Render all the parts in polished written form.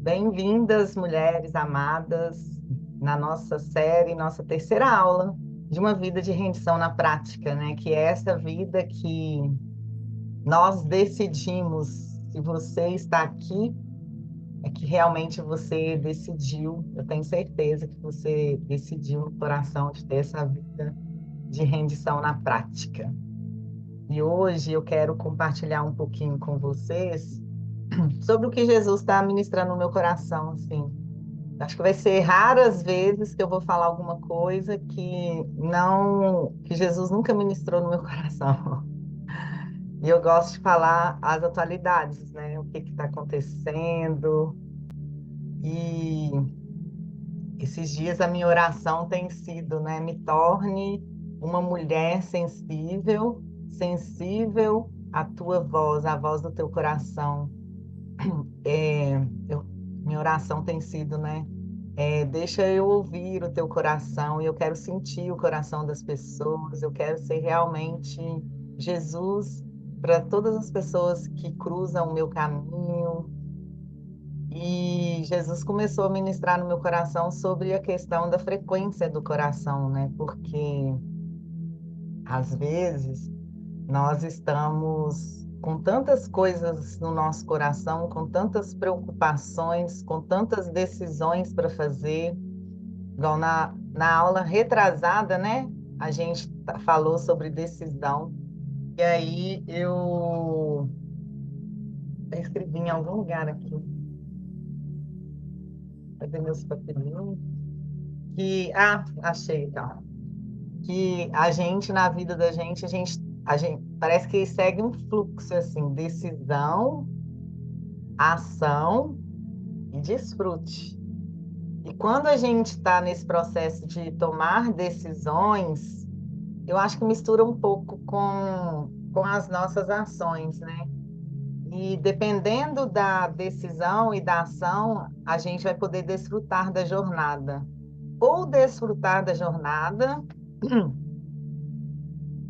Bem-vindas, mulheres amadas, na nossa série, nossa terceira aula de uma vida de rendição na prática, né? Que é essa vida que nós decidimos. Se você está aqui, é que realmente você decidiu. Eu tenho certeza que você decidiu no coração de ter essa vida de rendição na prática. E hoje eu quero compartilhar um pouquinho com vocês sobre o que Jesus está ministrando no meu coração, assim. Acho que vai ser raras vezes que eu vou falar alguma coisa que Jesus nunca ministrou no meu coração. E eu gosto de falar as atualidades, né? O que está acontecendo. E esses dias a minha oração tem sido, né? Me torne uma mulher sensível, sensível à tua voz, à voz do teu coração. É, minha oração tem sido, né? Deixa eu ouvir o teu coração, e eu quero sentir o coração das pessoas, eu quero ser realmente Jesus para todas as pessoas que cruzam o meu caminho. E Jesus começou a ministrar no meu coração sobre a questão da frequência do coração, né? Porque às vezes nós estamos com tantas coisas no nosso coração, com tantas preocupações, com tantas decisões para fazer. Igual na aula retrasada, né? A gente falou sobre decisão. E aí eu escrevi em algum lugar aqui, cadê meus papelinhos? Achei, então. Que a gente, na vida da gente, a gente parece que segue um fluxo, assim, decisão, ação e desfrute. E quando a gente está nesse processo de tomar decisões, eu acho que mistura um pouco com as nossas ações, né? E dependendo da decisão e da ação, a gente vai poder desfrutar da jornada. Ou desfrutar da jornada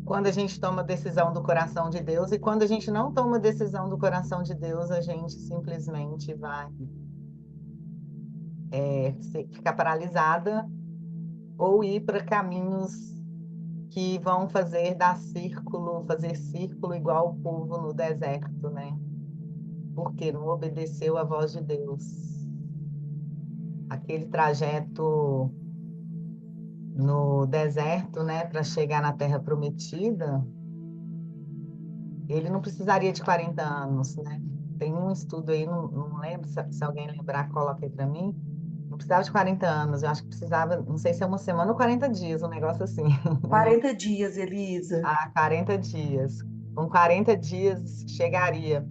quando a gente toma decisão do coração de Deus, e quando a gente não toma decisão do coração de Deus, a gente simplesmente vai ficar paralisada ou ir para caminhos que vão fazer círculo igual o povo no deserto, né? Porque não obedeceu à voz de Deus. Aquele trajeto no deserto, né, para chegar na Terra Prometida, ele não precisaria de 40 anos, né? Tem um estudo aí, não lembro, se alguém lembrar, coloca aí para mim. Não precisava de 40 anos, eu acho que precisava, não sei se é uma semana ou 40 dias, um negócio assim. 40 dias, Elisa. Ah, 40 dias. Com 40 dias chegaria.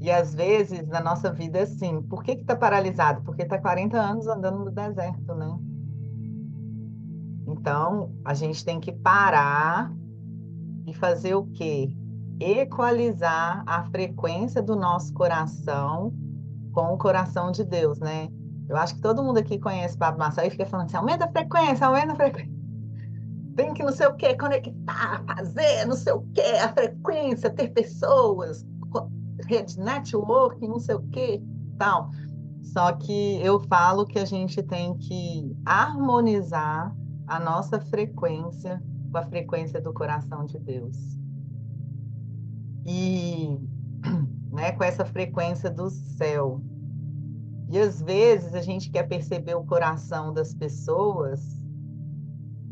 E às vezes na nossa vida é assim, por que que tá paralisado? Porque tá 40 anos andando no deserto, né? Então, a gente tem que parar e fazer o quê? Equalizar a frequência do nosso coração com o coração de Deus, né? Eu acho que todo mundo aqui conhece Pablo Marçal e fica falando assim, aumenta a frequência. Tem que não sei o quê, conectar, fazer não sei o quê, a frequência, ter pessoas, rede networking, não sei o quê, tal. Só que eu falo que a gente tem que harmonizar a nossa frequência com a frequência do coração de Deus. E, né, com essa frequência do céu. E às vezes a gente quer perceber o coração das pessoas,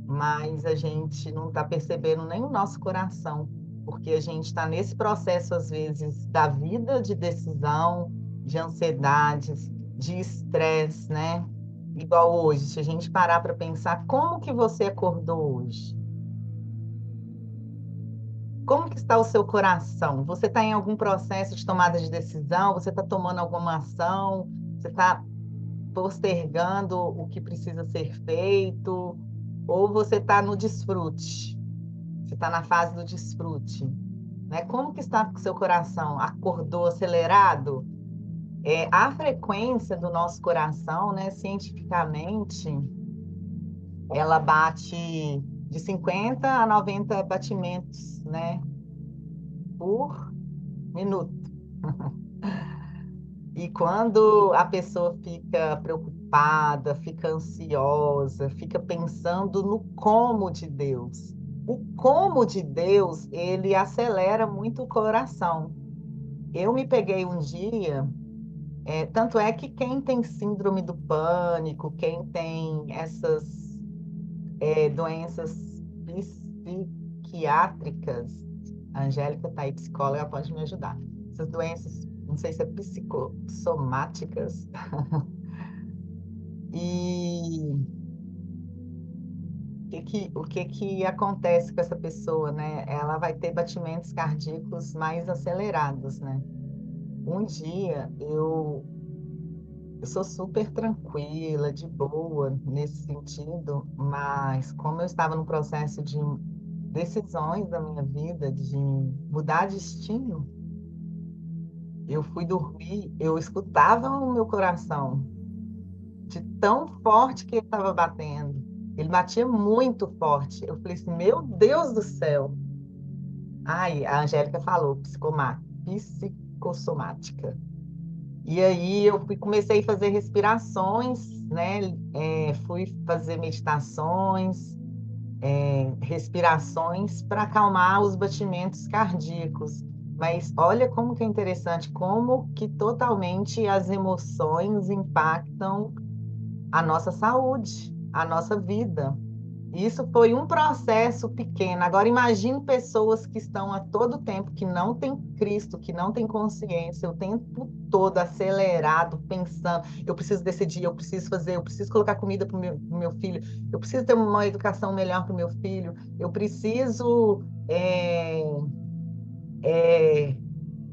mas a gente não está percebendo nem o nosso coração, porque a gente está nesse processo, às vezes, da vida de decisão, de ansiedades, de estresse, né? Igual hoje, se a gente parar para pensar como que você acordou hoje, como que está o seu coração? Você está em algum processo de tomada de decisão? Você está tomando alguma ação? Você está postergando o que precisa ser feito? Ou você está no desfrute? Você está na fase do desfrute, né? Como que está com o seu coração? Acordou acelerado? A frequência do nosso coração, né, cientificamente, ela bate de 50 a 90 batimentos, né, por minuto. E quando a pessoa fica preocupada, fica ansiosa, fica pensando no como de Deus, o como de Deus, ele acelera muito o coração. Eu me peguei um dia, tanto é que quem tem síndrome do pânico, quem tem essas doenças psiquiátricas, a Angélica está aí, psicóloga, ela pode me ajudar. Essas doenças, não sei se é psicossomáticas, e o que que acontece com essa pessoa, né? Ela vai ter batimentos cardíacos mais acelerados, né? Um dia eu sou super tranquila, de boa nesse sentido, mas como eu estava no processo de decisões da minha vida, de mudar destino, eu fui dormir, eu escutava o meu coração, de tão forte que ele estava batendo. Ele batia muito forte. Eu falei assim, meu Deus do céu. Ai, a Angélica falou, psicossomática. E aí comecei a fazer respirações, né? Fui fazer meditações, respirações para acalmar os batimentos cardíacos. Mas olha como que é interessante, como que totalmente as emoções impactam a nossa saúde, a nossa vida. Isso foi um processo pequeno. Agora imagine pessoas que estão a todo tempo, que não têm Cristo, que não têm consciência, o tempo todo acelerado, pensando, eu preciso decidir, eu preciso fazer, eu preciso colocar comida para o meu filho, eu preciso ter uma educação melhor para o meu filho, eu preciso é,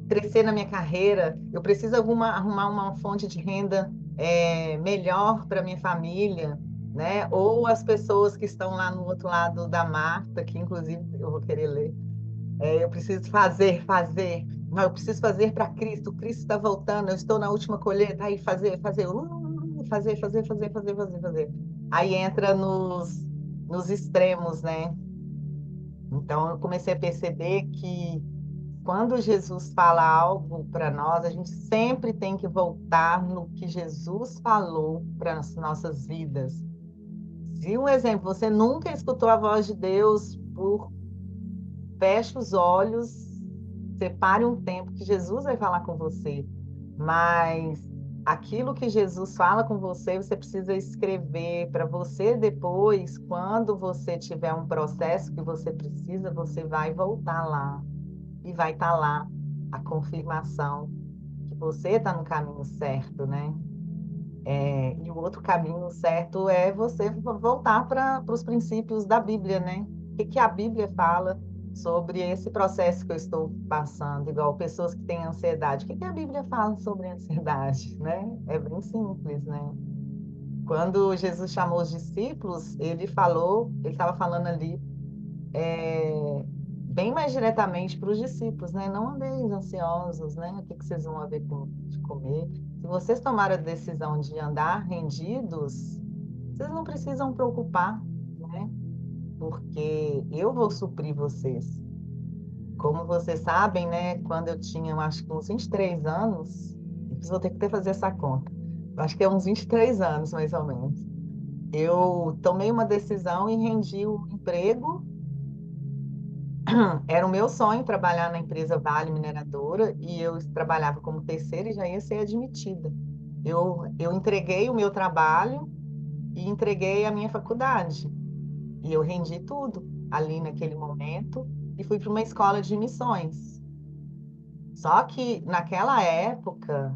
crescer na minha carreira, eu preciso arrumar uma fonte de renda melhor para minha família, né? Ou as pessoas que estão lá no outro lado da Marta, que inclusive eu vou querer ler. Eu preciso fazer. Não, eu preciso fazer para Cristo. Cristo está voltando. Eu estou na última colheita. Aí fazer. Aí entra nos extremos, né? Então eu comecei a perceber que quando Jesus fala algo para nós, a gente sempre tem que voltar no que Jesus falou para as nossas vidas. Se um exemplo, você nunca escutou a voz de Deus, feche os olhos, separe um tempo que Jesus vai falar com você. Mas aquilo que Jesus fala com você, você precisa escrever para você depois, quando você tiver um processo que você precisa, você vai voltar lá e vai estar lá a confirmação que você está no caminho certo, né? E o outro caminho certo é você voltar para os princípios da Bíblia, né? O que a Bíblia fala sobre esse processo que eu estou passando? Igual pessoas que têm ansiedade. O que a Bíblia fala sobre ansiedade, né? É bem simples, né? Quando Jesus chamou os discípulos, ele estava falando ali bem mais diretamente para os discípulos, né? Não andeis ansiosos, né? O que que vocês vão haver de comer? Se vocês tomaram a decisão de andar rendidos, vocês não precisam preocupar, né? Porque eu vou suprir vocês. Como vocês sabem, né? Quando eu tinha, eu acho que uns 23 anos, vou ter que até fazer essa conta. Eu acho que é uns 23 anos, mais ou menos. Eu tomei uma decisão e rendi o emprego. Era o meu sonho trabalhar na empresa Vale Mineradora e eu trabalhava como terceira e já ia ser admitida. Eu entreguei o meu trabalho e entreguei a minha faculdade. E eu rendi tudo ali naquele momento e fui para uma escola de missões. Só que naquela época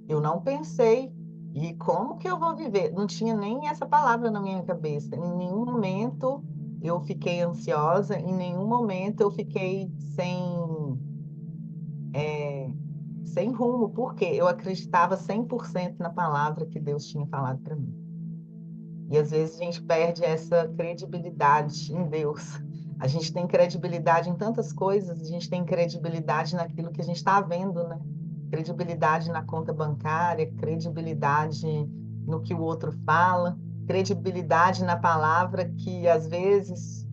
eu não pensei, e como que eu vou viver? Não tinha nem essa palavra na minha cabeça. Em nenhum momento eu fiquei ansiosa, em nenhum momento eu fiquei sem rumo, porque eu acreditava 100% na palavra que Deus tinha falado para mim. E às vezes a gente perde essa credibilidade em Deus. A gente tem credibilidade em tantas coisas, a gente tem credibilidade naquilo que a gente está vendo, né? Credibilidade na conta bancária, credibilidade no que o outro fala, credibilidade na palavra que às vezes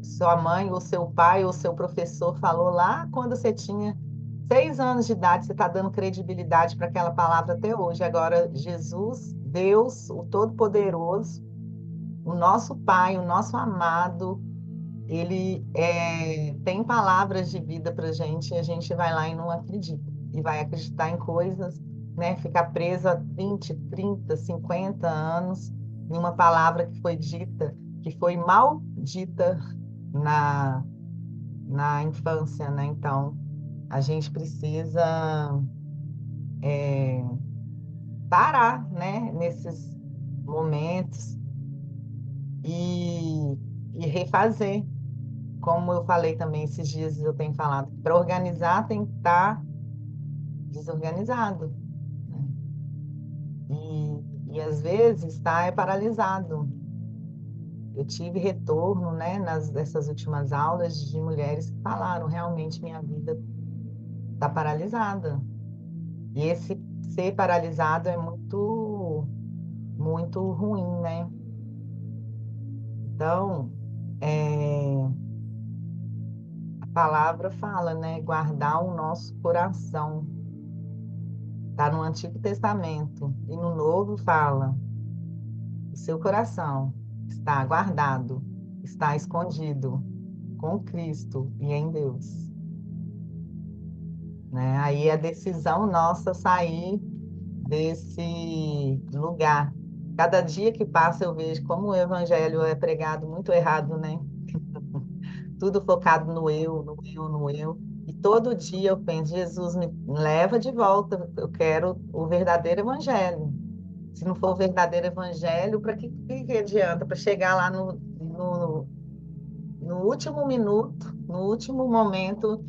sua mãe ou seu pai ou seu professor falou lá quando você tinha 6 anos de idade, você está dando credibilidade para aquela palavra até hoje. Agora, Jesus, Deus, o Todo-Poderoso, o nosso Pai, o nosso amado, ele tem palavras de vida para gente e a gente vai lá e não acredita. E vai acreditar em coisas, né? Ficar preso há 20, 30, 50 anos em uma palavra que foi dita, que foi maldita na, na infância, né? Então, a gente precisa parar, né? Nesses momentos e, e refazer. Como eu falei também esses dias, eu tenho falado, para organizar tem que estar desorganizado, né? E às vezes está paralisado. Eu tive retorno, né, nessas últimas aulas de mulheres que falaram, realmente minha vida está paralisada. E esse ser paralisado é muito, muito ruim, né? Então, a palavra fala, né, guardar o nosso coração. Está no Antigo Testamento. E no Novo fala: o seu coração está guardado, está escondido com Cristo e em Deus. Né? Aí é decisão nossa sair desse lugar. Cada dia que passa eu vejo como o evangelho é pregado muito errado, né? Tudo focado no eu, no eu, no eu. E todo dia eu penso, Jesus, me leva de volta, eu quero o verdadeiro evangelho. Se não for o verdadeiro evangelho, para que adianta? Para chegar lá no último minuto, no último momento,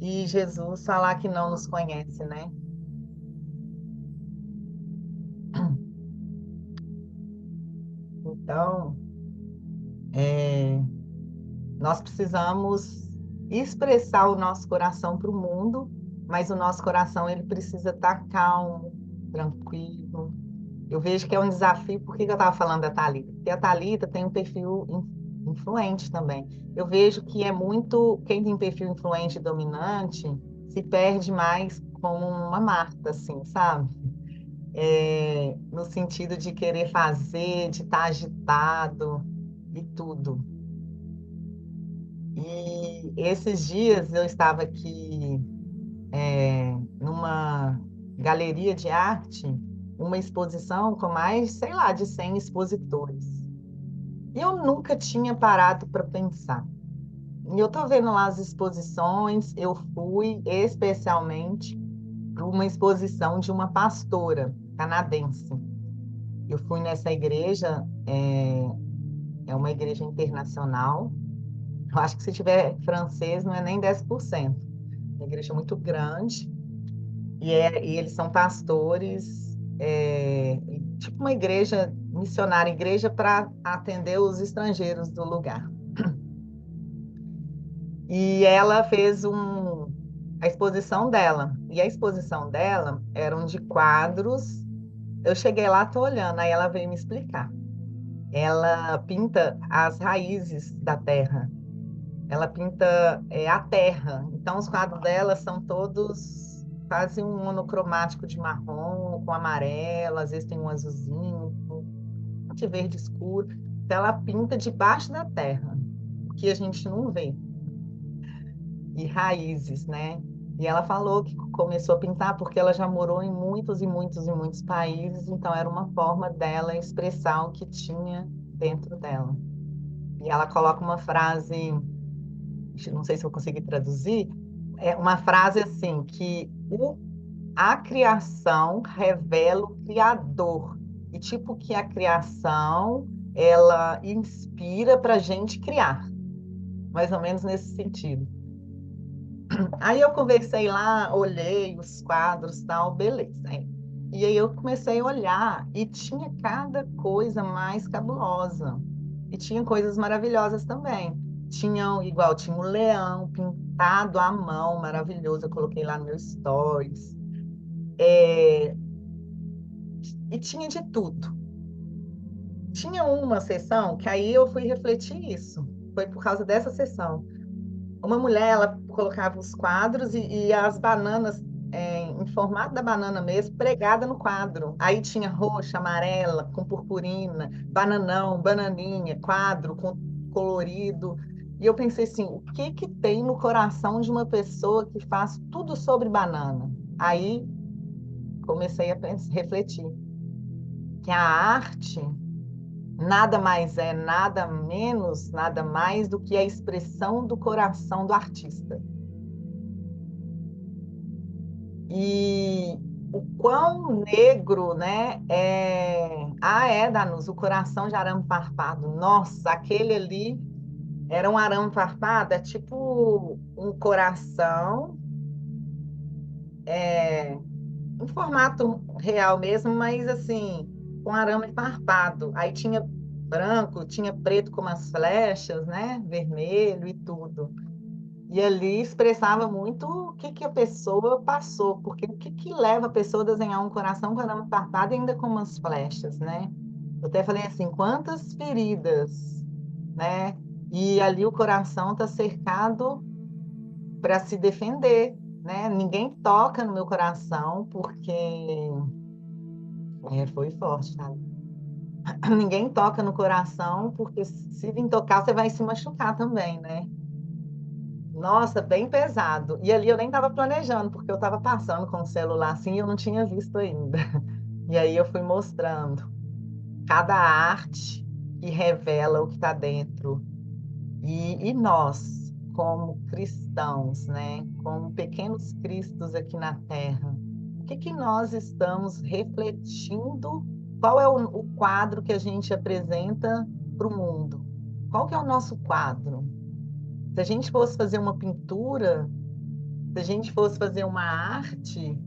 e Jesus falar que não nos conhece, né? Então, é, nós precisamos expressar o nosso coração para o mundo, mas o nosso coração ele precisa estar calmo, tranquilo. Eu vejo que é um desafio. Por que eu estava falando da Thalita? Porque a Thalita tem um perfil influente também. Eu vejo que é muito. Quem tem perfil influente e dominante se perde mais como uma Marta, assim, sabe? No sentido de querer fazer, de estar agitado e tudo. E esses dias eu estava aqui numa galeria de arte, uma exposição com mais, sei lá, de 100 expositores. E eu nunca tinha parado para pensar. E eu estou vendo lá as exposições, eu fui especialmente para uma exposição de uma pastora canadense. Eu fui nessa igreja, é uma igreja internacional. Eu acho que se tiver francês não é nem 10%. É uma igreja muito grande. E eles são pastores, tipo uma igreja missionária, igreja para atender os estrangeiros do lugar. E ela fez a exposição dela. E a exposição dela eram de quadros. Eu cheguei lá, tô olhando, aí ela veio me explicar. Ela pinta as raízes da terra. Ela pinta a terra. Então, os quadros dela são todos quase um monocromático de marrom com amarelo, às vezes tem um azulzinho, de verde escuro. Então, ela pinta debaixo da terra, o que a gente não vê. E raízes, né? E ela falou que começou a pintar porque ela já morou em muitos e muitos e muitos países, então era uma forma dela expressar o que tinha dentro dela. E ela coloca uma frase, não sei se eu consegui traduzir, é uma frase assim, que a criação revela o Criador. E tipo que a criação, ela inspira para a gente criar. Mais ou menos nesse sentido. Aí eu conversei lá, olhei os quadros, tal, beleza. E aí eu comecei a olhar e tinha cada coisa mais cabulosa. E tinha coisas maravilhosas também. Tinha um leão pintado à mão, maravilhoso. Eu coloquei lá no meu stories. E tinha de tudo. Tinha uma sessão que aí eu fui refletir isso. Foi por causa dessa sessão. uma mulher, ela colocava os quadros e as bananas em formato da banana mesmo, pregada no quadro. Aí tinha roxa, amarela, com purpurina, bananão, bananinha, quadro com colorido. E eu pensei assim, o que que tem no coração de uma pessoa que faz tudo sobre banana? Aí comecei a refletir que a arte nada mais é, nada menos, nada mais do que a expressão do coração do artista. E o quão negro, né, é... Ah, é, Danus, o coração de arame farpado. Nossa, aquele ali era um arame farpado, é tipo um coração em formato real mesmo, mas assim, com arame farpado. Aí tinha branco, tinha preto com umas flechas, né, vermelho e tudo. E ali expressava muito o que que a pessoa passou, porque o que que leva a pessoa a desenhar um coração com arame farpado e ainda com umas flechas, né? Eu até falei assim, quantas feridas, né? E ali o coração está cercado para se defender, né? Ninguém toca no meu coração porque foi forte, tá? Ninguém toca no coração porque se vir tocar você vai se machucar também, né? Nossa, bem pesado. E ali eu nem estava planejando, porque eu estava passando com o celular assim e eu não tinha visto ainda. E aí eu fui mostrando cada arte que revela o que está dentro. E nós, como cristãos, né, como pequenos cristos aqui na Terra, o que que nós estamos refletindo? Qual é o quadro que a gente apresenta para o mundo? Qual que é o nosso quadro? Se a gente fosse fazer uma pintura, se a gente fosse fazer uma arte,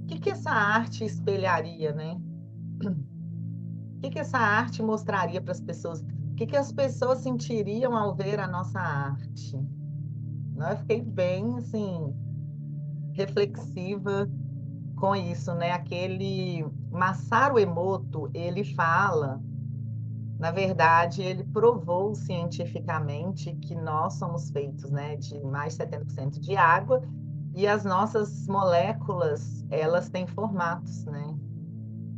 o que que essa arte espelharia, né? O que que essa arte mostraria para as pessoas? O que que as pessoas sentiriam ao ver a nossa arte? Eu fiquei bem, assim, reflexiva com isso, né? Aquele Masaru Emoto, ele fala, na verdade, ele provou cientificamente que nós somos feitos, né, de mais de 70% de água e as nossas moléculas, elas têm formatos, né?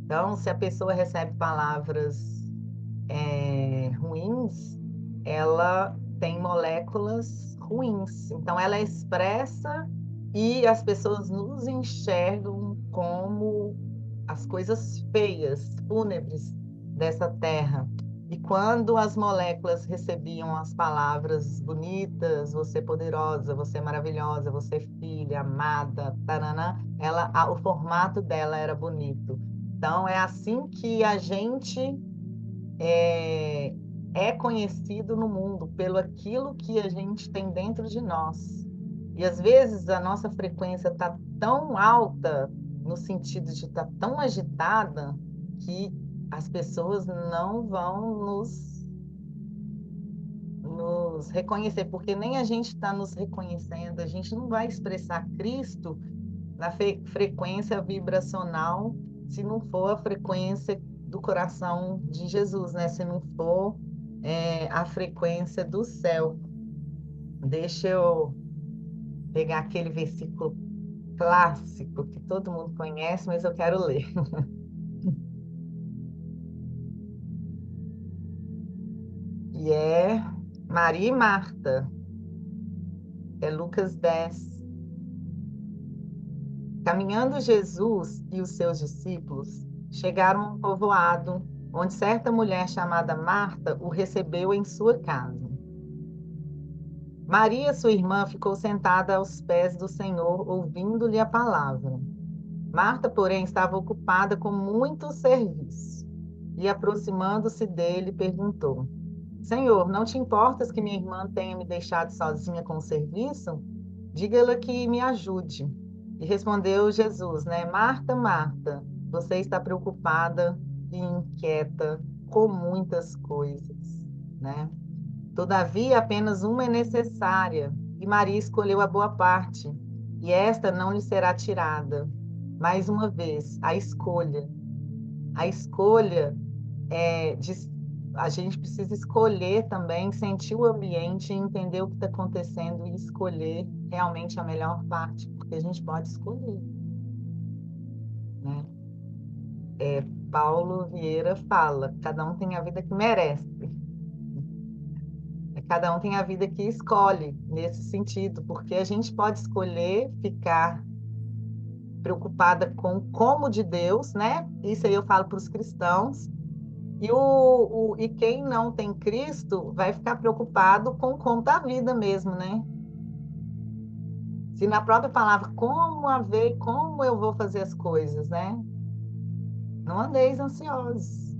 Então, se a pessoa recebe palavras ruins, ela tem moléculas ruins. Então, ela é expressa e as pessoas nos enxergam como as coisas feias, fúnebres dessa terra. E quando as moléculas recebiam as palavras bonitas, você é poderosa, você é maravilhosa, você é filha, amada, taranã, o formato dela era bonito. Então, é assim que a gente é, é conhecido no mundo, pelo aquilo que a gente tem dentro de nós. E às vezes a nossa frequência está tão alta, no sentido de estar tão agitada, que as pessoas não vão nos reconhecer, porque nem a gente está nos reconhecendo, a gente não vai expressar Cristo na frequência vibracional se não for a frequência do coração de Jesus, né? Se não for a frequência do céu. Deixa eu pegar aquele versículo clássico que todo mundo conhece, mas eu quero ler. E é Maria e Marta, é Lucas 10. Caminhando Jesus e os seus discípulos chegaram a um povoado onde certa mulher chamada Marta o recebeu em sua casa. Maria, sua irmã, ficou sentada aos pés do Senhor, ouvindo-lhe a palavra. Marta, porém, estava ocupada com muito serviço e, aproximando-se dele, perguntou: Senhor, não te importas que minha irmã tenha me deixado sozinha com o serviço? Diga-lhe que me ajude. E respondeu Jesus, né? Marta, Marta, você está preocupada e inquieta com muitas coisas, né? Todavia, apenas uma é necessária, e Maria escolheu a boa parte, e esta não lhe será tirada. Mais uma vez, a escolha. A escolha é de a gente precisa escolher também, sentir o ambiente, entender o que está acontecendo e escolher realmente a melhor parte, porque a gente pode escolher, né? Paulo Vieira fala, cada um tem a vida que merece. Cada um tem a vida que escolhe nesse sentido, porque a gente pode escolher ficar preocupada com o como de Deus, né? Isso aí eu falo para os cristãos. E quem não tem Cristo vai ficar preocupado com o como da vida mesmo, né? Se na própria palavra, como eu vou fazer as coisas, né? Não andeis ansiosos.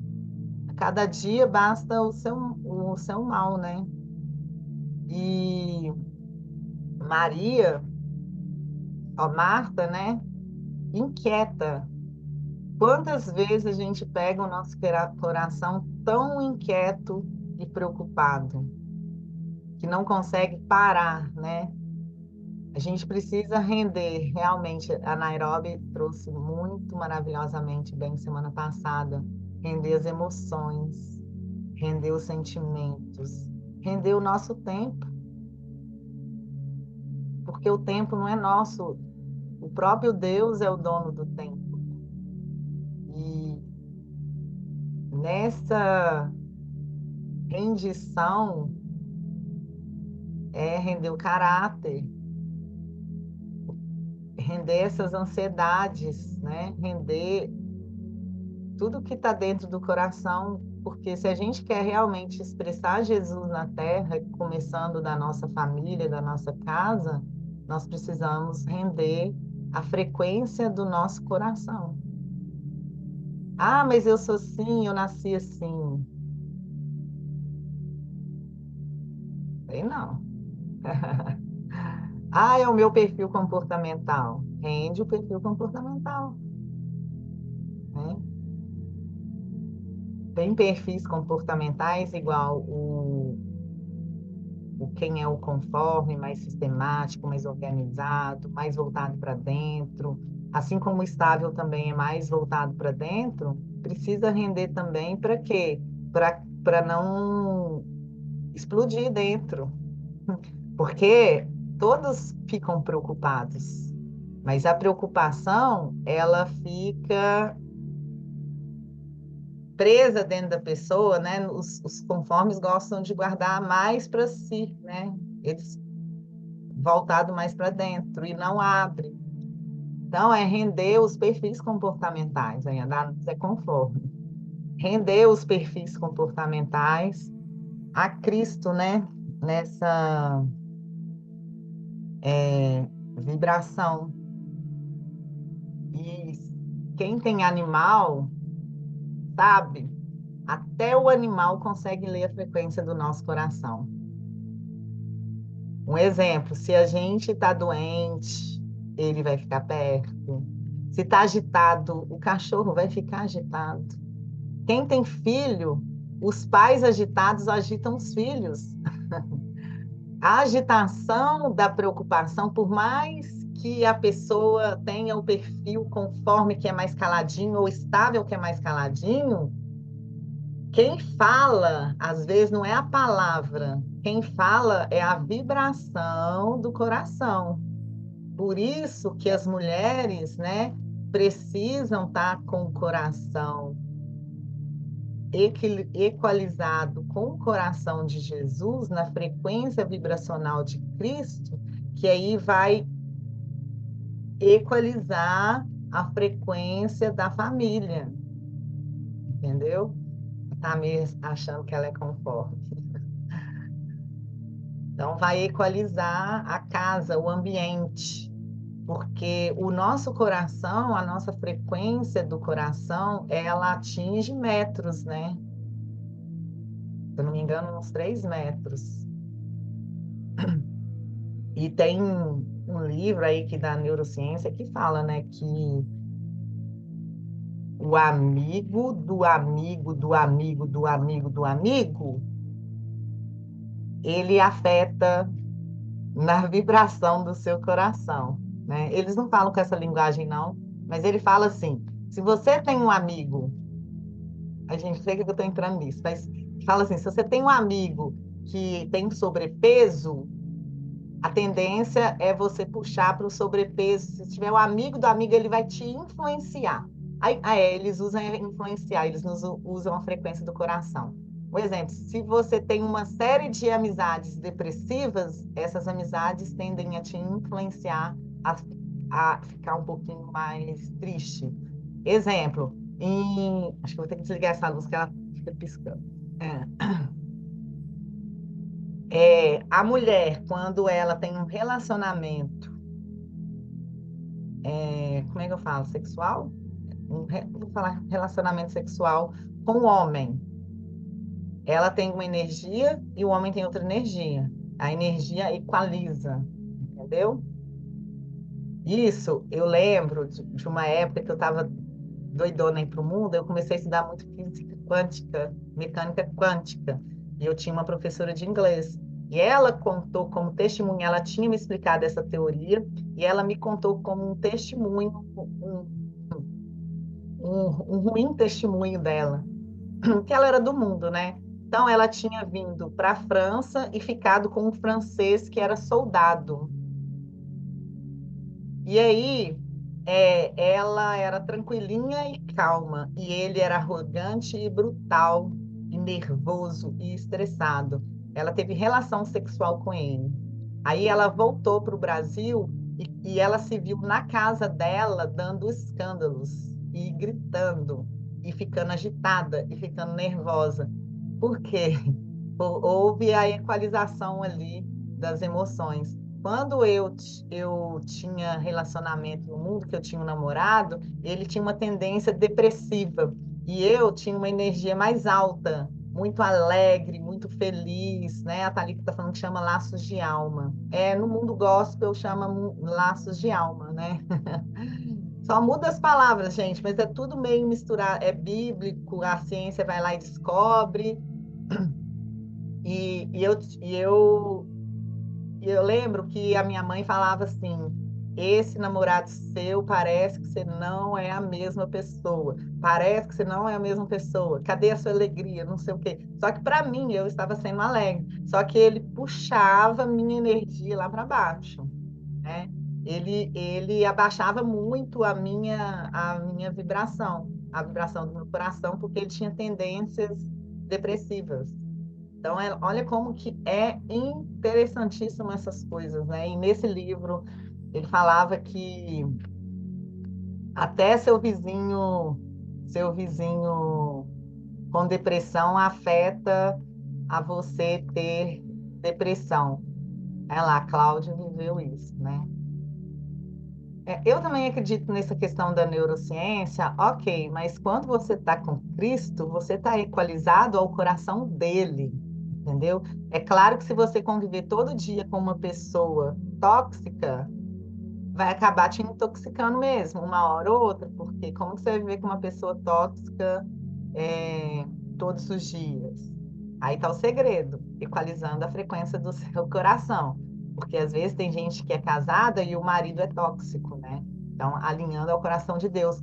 A cada dia basta o seu mal, né? E Maria, ó, Marta, né? Inquieta. Quantas vezes a gente pega o nosso coração tão inquieto e preocupado, que não consegue parar, né? A gente precisa render. Realmente, a Nairobi trouxe muito maravilhosamente bem semana passada. Render as emoções, render os sentimentos, render o nosso tempo, porque o tempo não é nosso, o próprio Deus é o dono do tempo. E nessa rendição é render o caráter, render essas ansiedades, né? Render tudo que está dentro do coração, porque se a gente quer realmente expressar Jesus na terra, começando da nossa família, da nossa casa, nós precisamos render a frequência do nosso coração. Ah, mas eu sou assim, eu nasci assim. Sei não. Ah, é o meu perfil comportamental. Rende o perfil comportamental, né? Tem perfis comportamentais igual o quem é o conforme, mais sistemático, mais organizado, mais voltado para dentro. Assim como o estável também é mais voltado para dentro, precisa render também para quê? Para não explodir dentro. Porque todos ficam preocupados, mas a preocupação, ela fica presa dentro da pessoa, né? Os conformes gostam de guardar mais para si, né? Eles voltado mais para dentro e não abre. Então, é render os perfis comportamentais, aí é conforme. Render os perfis comportamentais a Cristo, né? Nessa vibração. E quem tem animal, sabe? Até o animal consegue ler a frequência do nosso coração. Um exemplo, se a gente está doente, ele vai ficar perto. Se está agitado, o cachorro vai ficar agitado. Quem tem filho, os pais agitados agitam os filhos. A agitação da preocupação, por mais que a pessoa tenha o perfil conforme que é mais caladinho ou estável que é mais caladinho, quem fala, às vezes, não é a palavra, quem fala é a vibração do coração. Por isso que as mulheres, né, precisam estar com o coração equalizado com o coração de Jesus, na frequência vibracional de Cristo, que aí vai equalizar a frequência da família, entendeu? Tá me achando que ela é conforme. Então, vai equalizar a casa, o ambiente, porque o nosso coração, a nossa frequência do coração, ela atinge metros, né? Se eu não me engano, uns 3 metros. E tem um livro aí que da neurociência que fala, né, que o amigo do amigo do amigo do amigo do amigo, ele afeta na vibração do seu coração, né? Eles não falam com essa linguagem, não, mas ele fala assim: se você tem um amigo, a gente sei que eu estou entrando nisso, mas fala assim, se você tem um amigo que tem sobrepeso, a tendência é você puxar para o sobrepeso. Se tiver um amigo do amigo, ele vai te influenciar. Eles usam influenciar, eles usam a frequência do coração. Por exemplo, se você tem uma série de amizades depressivas, essas amizades tendem a te influenciar a, a ficar um pouquinho mais triste. Exemplo, acho que eu vou ter que desligar essa luz que ela fica piscando. A mulher, quando ela tem um relacionamento, como é que eu falo? Sexual? Vou falar relacionamento sexual com o homem. Ela tem uma energia e o homem tem outra energia. A energia equaliza, entendeu? Isso, eu lembro de uma época que eu estava doidona aí para o mundo, eu comecei a estudar muito física quântica, mecânica quântica, e eu tinha uma professora de inglês. E ela contou como testemunha, ela tinha me explicado essa teoria, e ela me contou como um testemunho, um ruim testemunho dela, que ela era do mundo, né? Então, ela tinha vindo para a França e ficado com um francês que era soldado. E aí, ela era tranquilinha e calma, e ele era arrogante e brutal, e nervoso e estressado. Ela teve relação sexual com ele. Aí ela voltou para o Brasil e ela se viu na casa dela dando escândalos e gritando e ficando agitada e ficando nervosa. Por quê? Houve a equalização ali das emoções. Quando eu tinha relacionamento no mundo, que eu tinha um namorado, ele tinha uma tendência depressiva e eu tinha uma energia mais alta, muito alegre, muito feliz, né? A Thalita está falando que chama laços de alma. No mundo gospel chama laços de alma, né? Só muda as palavras, gente, mas é tudo meio misturado, é bíblico, a ciência vai lá e descobre. E, e eu, e eu E eu lembro que a minha mãe falava assim: esse namorado seu parece que você não é a mesma pessoa. Parece que você não é a mesma pessoa. Cadê a sua alegria? Não sei o quê. Só que para mim eu estava sendo alegre. Só que ele puxava minha energia lá para baixo, né? Ele abaixava muito a minha vibração, a vibração do meu coração, porque ele tinha tendências depressivas. Então, olha como que é interessantíssimo essas coisas, né? E nesse livro ele falava que até seu vizinho com depressão afeta a você ter depressão. É lá, a Cláudia viveu isso, né? Eu também acredito nessa questão da neurociência, ok, mas quando você está com Cristo, você está equalizado ao coração dele, entendeu? É claro que se você conviver todo dia com uma pessoa tóxica, vai acabar te intoxicando mesmo, uma hora ou outra, porque como que você vai viver com uma pessoa tóxica é, todos os dias? Aí está o segredo, equalizando a frequência do seu coração. Porque às vezes tem gente que é casada e o marido é tóxico, né? Então, alinhando ao coração de Deus,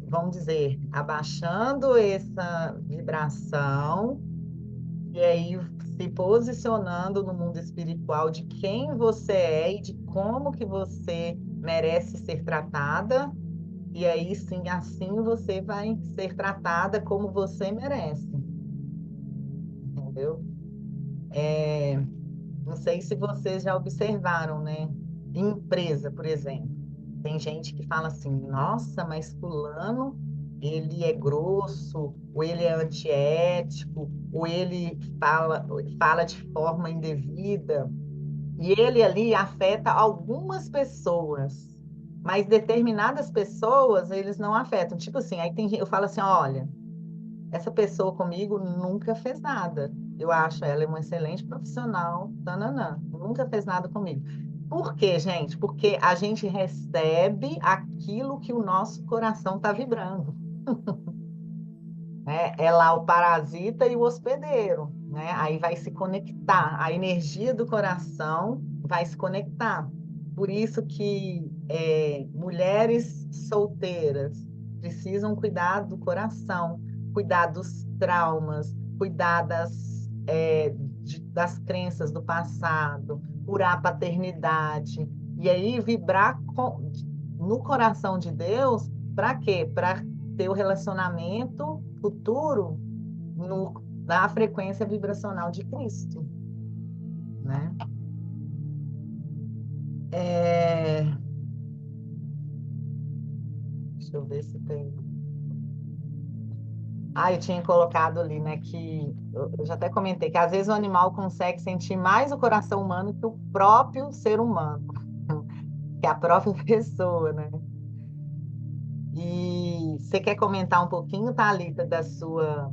vamos dizer, abaixando essa vibração e aí se posicionando no mundo espiritual de quem você é e de como que você merece ser tratada, e aí sim, assim você vai ser tratada como você merece, entendeu? Não sei se vocês já observaram, né? Em empresa, por exemplo, tem gente que fala assim: nossa, mas fulano, ele é grosso, ou ele é antiético, ou ele fala de forma indevida. E ele ali afeta algumas pessoas, mas determinadas pessoas eles não afetam. Tipo assim, aí eu falo assim: olha, essa pessoa comigo nunca fez nada. Eu acho ela uma excelente profissional, tananã, nunca fez nada comigo. Por quê, gente? Porque a gente recebe aquilo que o nosso coração está vibrando, né? É lá o parasita e o hospedeiro, né? Aí vai se conectar, a energia do coração vai se conectar. Por isso que mulheres solteiras precisam cuidar do coração, cuidar dos traumas, cuidar das crenças do passado, curar a paternidade. E aí vibrar no coração de Deus, para quê? Para ter o relacionamento futuro na frequência vibracional de Cristo, né? Deixa eu ver se tem. Ah, eu tinha colocado ali, né, que eu já até comentei que às vezes o animal consegue sentir mais o coração humano que o próprio ser humano, que a própria pessoa, né? E você quer comentar um pouquinho, Thalita, da sua.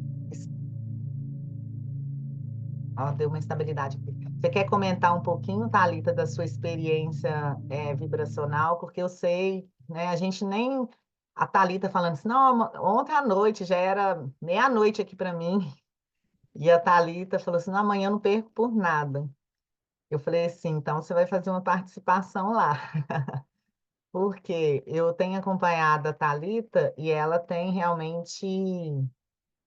Ó, deu uma estabilidade aqui. Você quer comentar um pouquinho, Thalita, da sua experiência vibracional? Porque eu sei, né, a gente nem. A Thalita falando assim, não, ontem à noite já era meia-noite aqui para mim. E a Thalita falou assim, não, amanhã eu não perco por nada. Eu falei assim, então você vai fazer uma participação lá. Porque eu tenho acompanhado a Thalita e ela tem realmente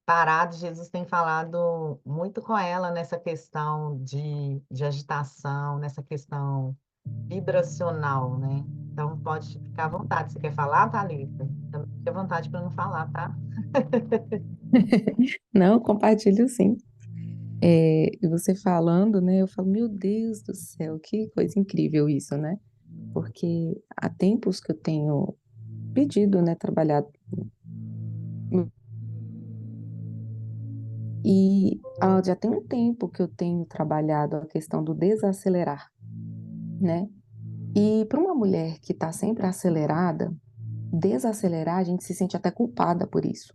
parado, Jesus tem falado muito com ela nessa questão de agitação, nessa questão vibracional, né? Então pode ficar à vontade. Você quer falar, Thalita? Também fique à vontade para não falar, tá? Não, compartilho sim. E você falando, né? Eu falo, meu Deus do céu, que coisa incrível isso, né? Porque há tempos que eu tenho pedido, né? Trabalhado. E já tem um tempo que eu tenho trabalhado a questão do desacelerar, né? E para uma mulher que está sempre acelerada, desacelerar, a gente se sente até culpada por isso.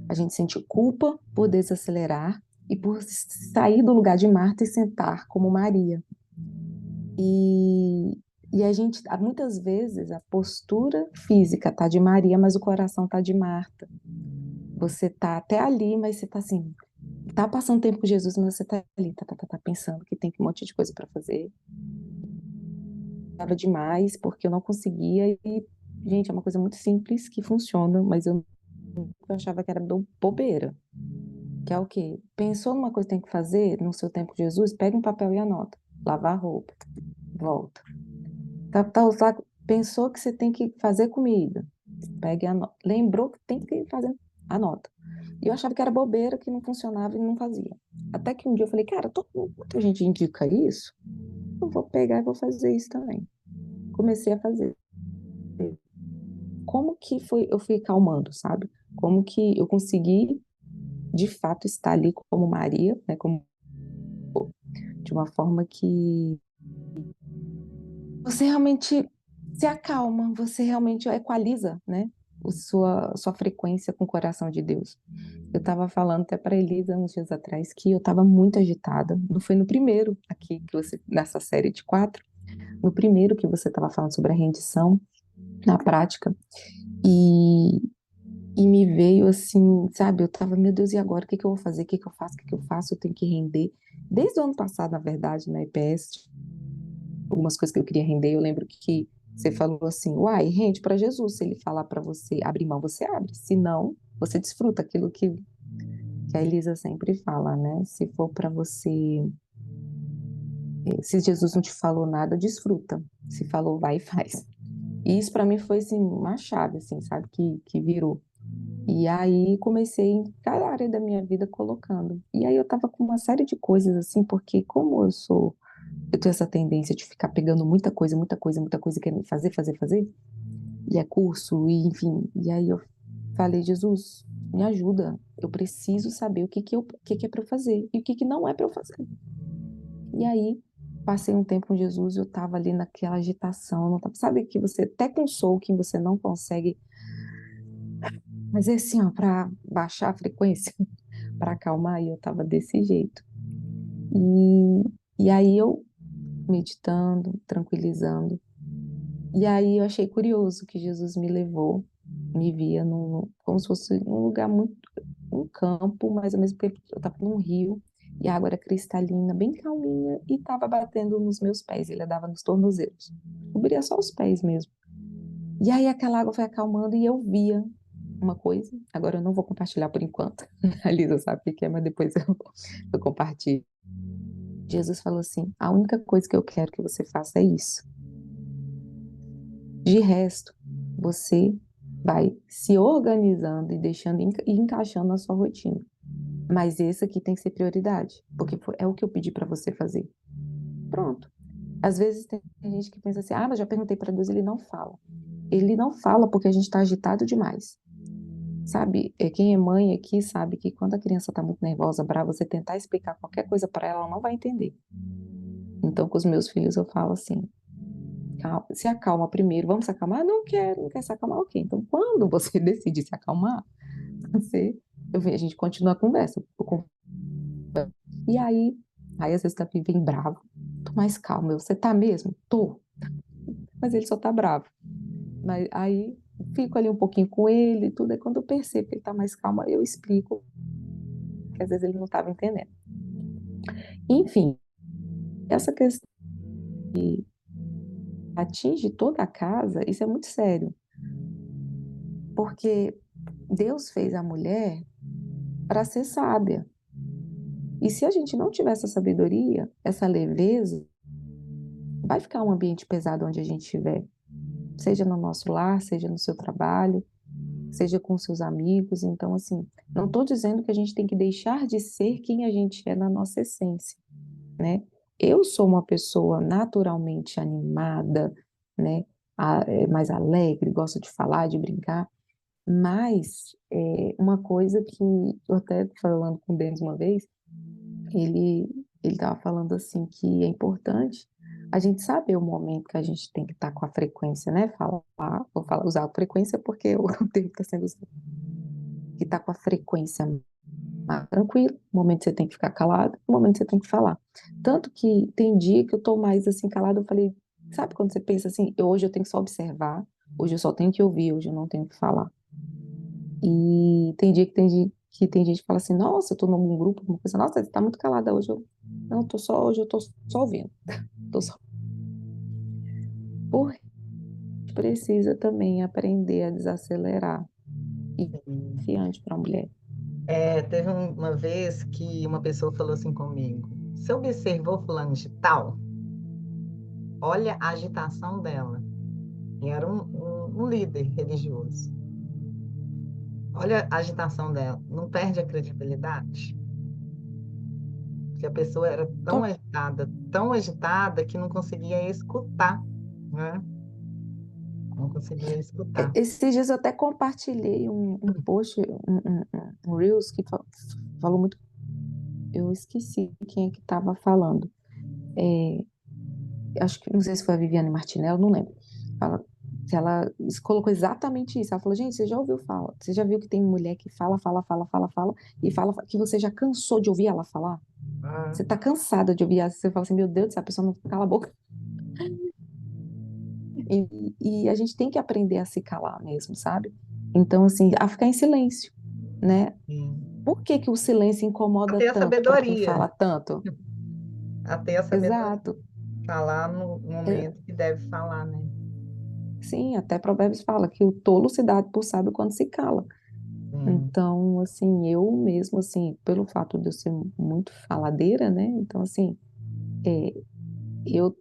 A gente sente culpa por desacelerar e por sair do lugar de Marta e sentar como Maria. E a gente, muitas vezes, a postura física tá de Maria, mas o coração tá de Marta. Você tá até ali, mas você tá assim, tá passando tempo com Jesus, mas você tá ali, tá pensando que tem um monte de coisa para fazer. Estava demais, porque eu não conseguia e, gente, é uma coisa muito simples que funciona, mas eu achava que era bobeira. Que é o quê? Pensou numa coisa que tem que fazer no seu tempo com Jesus, pega um papel e anota. Lavar roupa, volta. Pensou que você tem que fazer comida, pega e anota. Lembrou que tem que fazer, anota. E eu achava que era bobeira, que não funcionava e não fazia. Até que um dia eu falei, cara, muita gente indica isso, eu vou pegar e vou fazer isso também. Comecei a fazer. Como que foi, eu fui calmando, sabe? Como que eu consegui, de fato, estar ali como Maria, né? Como, de uma forma que você realmente se acalma, você realmente equaliza, né? Sua frequência com o coração de Deus. Eu estava falando até para Elisa uns dias atrás que eu estava muito agitada. Não foi no primeiro aqui que você nessa série de 4, no primeiro que você estava falando sobre a rendição na prática e me veio assim, sabe? Eu estava, meu Deus, e agora? O que que eu vou fazer? O que que eu faço? O que que eu faço? Eu tenho que render. Desde o ano passado, na verdade, na EPS, algumas coisas que eu queria render, eu lembro que você falou assim, uai, rende para Jesus. Se ele falar para você abrir mão, você abre. Se não, você desfruta aquilo que a Elisa sempre fala, né? Se for para você, se Jesus não te falou nada, desfruta. Se falou, vai e faz. E isso para mim foi assim uma chave, assim, sabe, que virou. E aí comecei em cada área da minha vida colocando. E aí eu tava com uma série de coisas assim, porque como eu tenho essa tendência de ficar pegando muita coisa, muita coisa, muita coisa, querendo fazer, fazer, fazer, e é curso, e enfim. E aí eu falei, Jesus, me ajuda. Eu preciso saber o que que é para eu fazer e o que que não é para eu fazer. E aí passei um tempo com Jesus, eu estava ali naquela agitação, não tava, sabe que você até com soul que você não consegue, mas é assim, ó, para baixar a frequência, para acalmar, e eu estava desse jeito. E aí eu meditando, tranquilizando. E aí eu achei curioso que Jesus me levou, me via como se fosse um lugar muito, um campo, mas ao mesmo tempo eu estava num rio, e a água era cristalina, bem calminha, e estava batendo nos meus pés, ele dava nos tornozelos. Cobria só os pés mesmo. E aí aquela água foi acalmando e eu via uma coisa, agora eu não vou compartilhar por enquanto. A Lisa sabe o que é, mas depois eu compartilho. Jesus falou assim: a única coisa que eu quero que você faça é isso. De resto, você vai se organizando e deixando e encaixando na sua rotina. Mas esse aqui tem que ser prioridade, porque é o que eu pedi para você fazer. Pronto. Às vezes tem gente que pensa assim: ah, mas já perguntei para Deus, ele não fala. Ele não fala porque a gente está agitado demais. Sabe, quem é mãe aqui sabe que quando a criança está muito nervosa, brava, você tentar explicar qualquer coisa para ela, ela não vai entender. Então, com os meus filhos, eu falo assim: se acalma primeiro, vamos se acalmar? Não quero, não quer se acalmar, ok. Então, quando você decide se acalmar, a gente continua a conversa. E aí às vezes tá bem bravo. Tô mais calma, você tá mesmo? Tô. Mas ele só tá bravo. Mas aí fico ali um pouquinho com ele e tudo, aí quando eu percebo que ele tá mais calmo, eu explico, que às vezes ele não estava entendendo. Enfim, essa questão atinge toda a casa, isso é muito sério. Porque Deus fez a mulher para ser sábia. E se a gente não tiver essa sabedoria, essa leveza, vai ficar um ambiente pesado onde a gente estiver. Seja no nosso lar, seja no seu trabalho, seja com seus amigos. Então, assim, não estou dizendo que a gente tem que deixar de ser quem a gente é na nossa essência, né? Eu sou uma pessoa naturalmente animada, né? Mais alegre, gosto de falar, de brincar, mas uma coisa que eu até falando com o Denis uma vez, ele estava falando assim que é importante a gente saber o momento que a gente tem que estar com a frequência, né? Usar a frequência porque o termo está sendo usado, que está com a frequência mais tranquila, o momento que você tem que ficar calado, o momento que você tem que falar. Tanto que tem dia que eu estou mais assim calada, eu falei, sabe quando você pensa assim, hoje eu tenho que só observar, hoje eu só tenho que ouvir, hoje eu não tenho que falar. E tem dia que tem gente que fala assim, nossa, eu tô num grupo, uma coisa, nossa, você tá muito calada hoje. Não, hoje eu tô só ouvindo. Tô só. Porque a gente precisa também aprender a desacelerar. E confiante para a mulher. Teve uma vez que uma pessoa falou assim comigo: você observou fulano de tal? Olha a agitação dela. E era um líder religioso. Olha a agitação dela. Não perde a credibilidade? Porque a pessoa era tão agitada que não conseguia escutar, né? Não conseguia escutar. Esses dias eu até compartilhei um post, um Reels que falou muito. Eu esqueci quem é que estava falando. Acho que não sei se foi a Viviane Martinello, não lembro. Ela colocou exatamente isso. Ela falou, gente, você já ouviu falar? Você já viu que tem mulher que fala, e fala que você já cansou de ouvir ela falar? Você tá cansada de ouvir ela, você fala assim, meu Deus, essa pessoa não cala a boca. E a gente tem que aprender a se calar mesmo, sabe? Então, assim, a ficar em silêncio, né? Por que que o silêncio A incomoda ter a tanto para quem sabedoria. fala tanto? A ter a sabedoria. Exato. Falar no momento que deve falar, né? Sim, até Provérbios fala que o tolo se dá por sábio quando se cala. Sim. Então, assim, eu mesmo, assim, pelo fato de eu ser muito faladeira, né? Então, assim, eu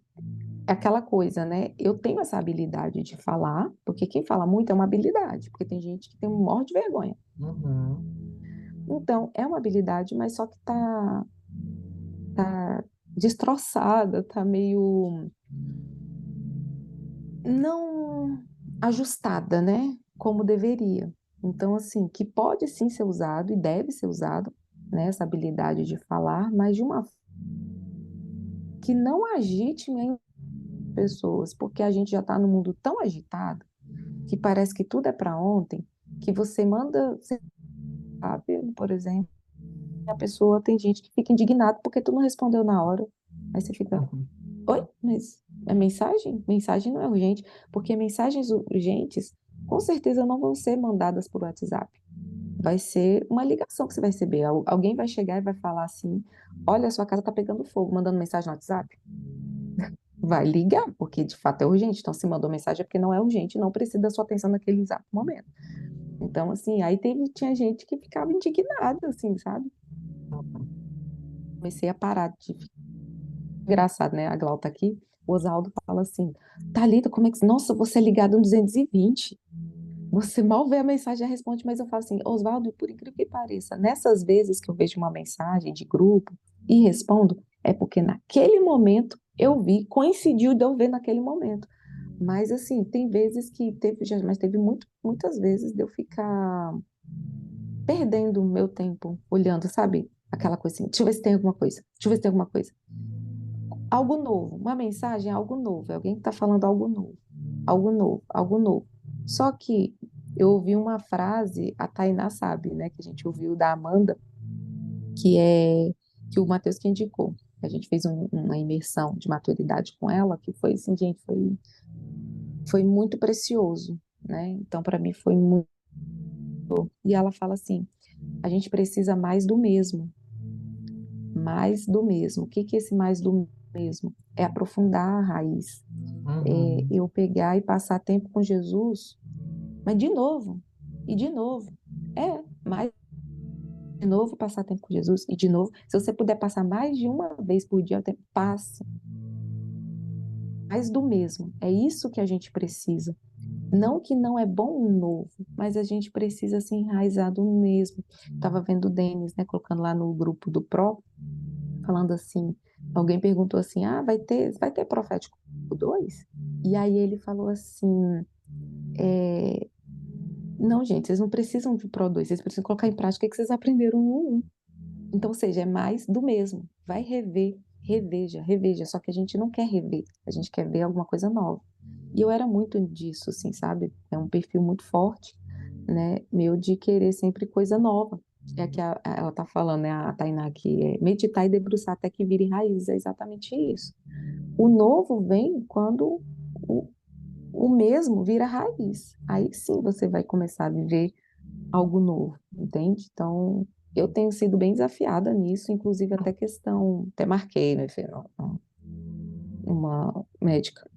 é aquela coisa, né? Eu tenho essa habilidade de falar, porque quem fala muito é uma habilidade, porque tem gente que tem um morro de vergonha. Uhum. Então, é uma habilidade, mas só que tá destroçada, tá meio não ajustada, né? Como deveria. Então, assim, que pode sim ser usado e deve ser usado, né? Essa habilidade de falar, mas de uma que não agite nem pessoas, porque a gente já está num mundo tão agitado que parece que tudo é para ontem, que você manda, você sabe, por exemplo, a pessoa tem gente que fica indignado porque tu não respondeu na hora. Aí você fica, Uhum. oi, mas é mensagem? Mensagem não é urgente, porque mensagens urgentes com certeza não vão ser mandadas por WhatsApp. Vai ser uma ligação que você vai receber. Alguém vai chegar e vai falar assim: olha, a sua casa está pegando fogo, mandando mensagem no WhatsApp. Vai ligar, porque de fato é urgente. Então, se mandou mensagem é porque não é urgente, não precisa da sua atenção naquele exato momento. Então, assim, aí tinha gente que ficava indignada, assim, sabe? Comecei a parar de ficar. Engraçado, né? A Glau tá aqui. O Oswaldo fala assim: Thalita, como é que. Nossa, você é ligado no 220. Você mal vê a mensagem e já responde, mas eu falo assim: Oswaldo, por incrível que pareça, nessas vezes que eu vejo uma mensagem de grupo e respondo, é porque naquele momento eu vi, coincidiu de eu ver naquele momento. Mas assim, tem vezes que teve, mas teve muitas vezes de eu ficar perdendo o meu tempo olhando, sabe? Aquela coisa assim, deixa eu ver se tem alguma coisa, deixa eu ver se tem alguma coisa. Algo novo, uma mensagem é algo novo, é alguém que está falando algo novo, algo novo, algo novo. Só que eu ouvi uma frase, a Tainá sabe, né, que a gente ouviu da Amanda, que é que o Matheus que indicou. A gente fez uma imersão de maturidade com ela, que foi assim, gente, foi muito precioso, né? Então, para mim foi muito. E ela fala assim: a gente precisa mais do mesmo, mais do mesmo. O que que é esse mais do mesmo? É aprofundar a raiz, é Uhum. eu pegar e passar tempo com Jesus, mas de novo, e de novo, mais de novo passar tempo com Jesus, e de novo, se você puder passar mais de uma vez por dia, passe, mais do mesmo, é isso que a gente precisa, não que não é bom um novo, mas a gente precisa se enraizar do mesmo. Estava vendo o Denis, né, colocando lá no grupo do Pro, falando assim, alguém perguntou assim, vai ter Profético 2? E aí ele falou assim, é, não, gente, vocês não precisam de Pro 2, vocês precisam colocar em prática o que vocês aprenderam no 1. Então, ou seja, é mais do mesmo. Vai rever, reveja, reveja. Só que a gente não quer rever, a gente quer ver alguma coisa nova. E eu era muito disso, assim, sabe? É um perfil muito forte, né? Meu de querer sempre coisa nova. É que ela tá falando, né, a Tainá, que é meditar e debruçar até que vire raiz. É exatamente isso. O novo vem quando o, o mesmo vira raiz. Aí sim você vai começar a viver algo novo, entende? Então, eu tenho sido bem desafiada nisso, inclusive até questão, até marquei, né, Fê, uma médica,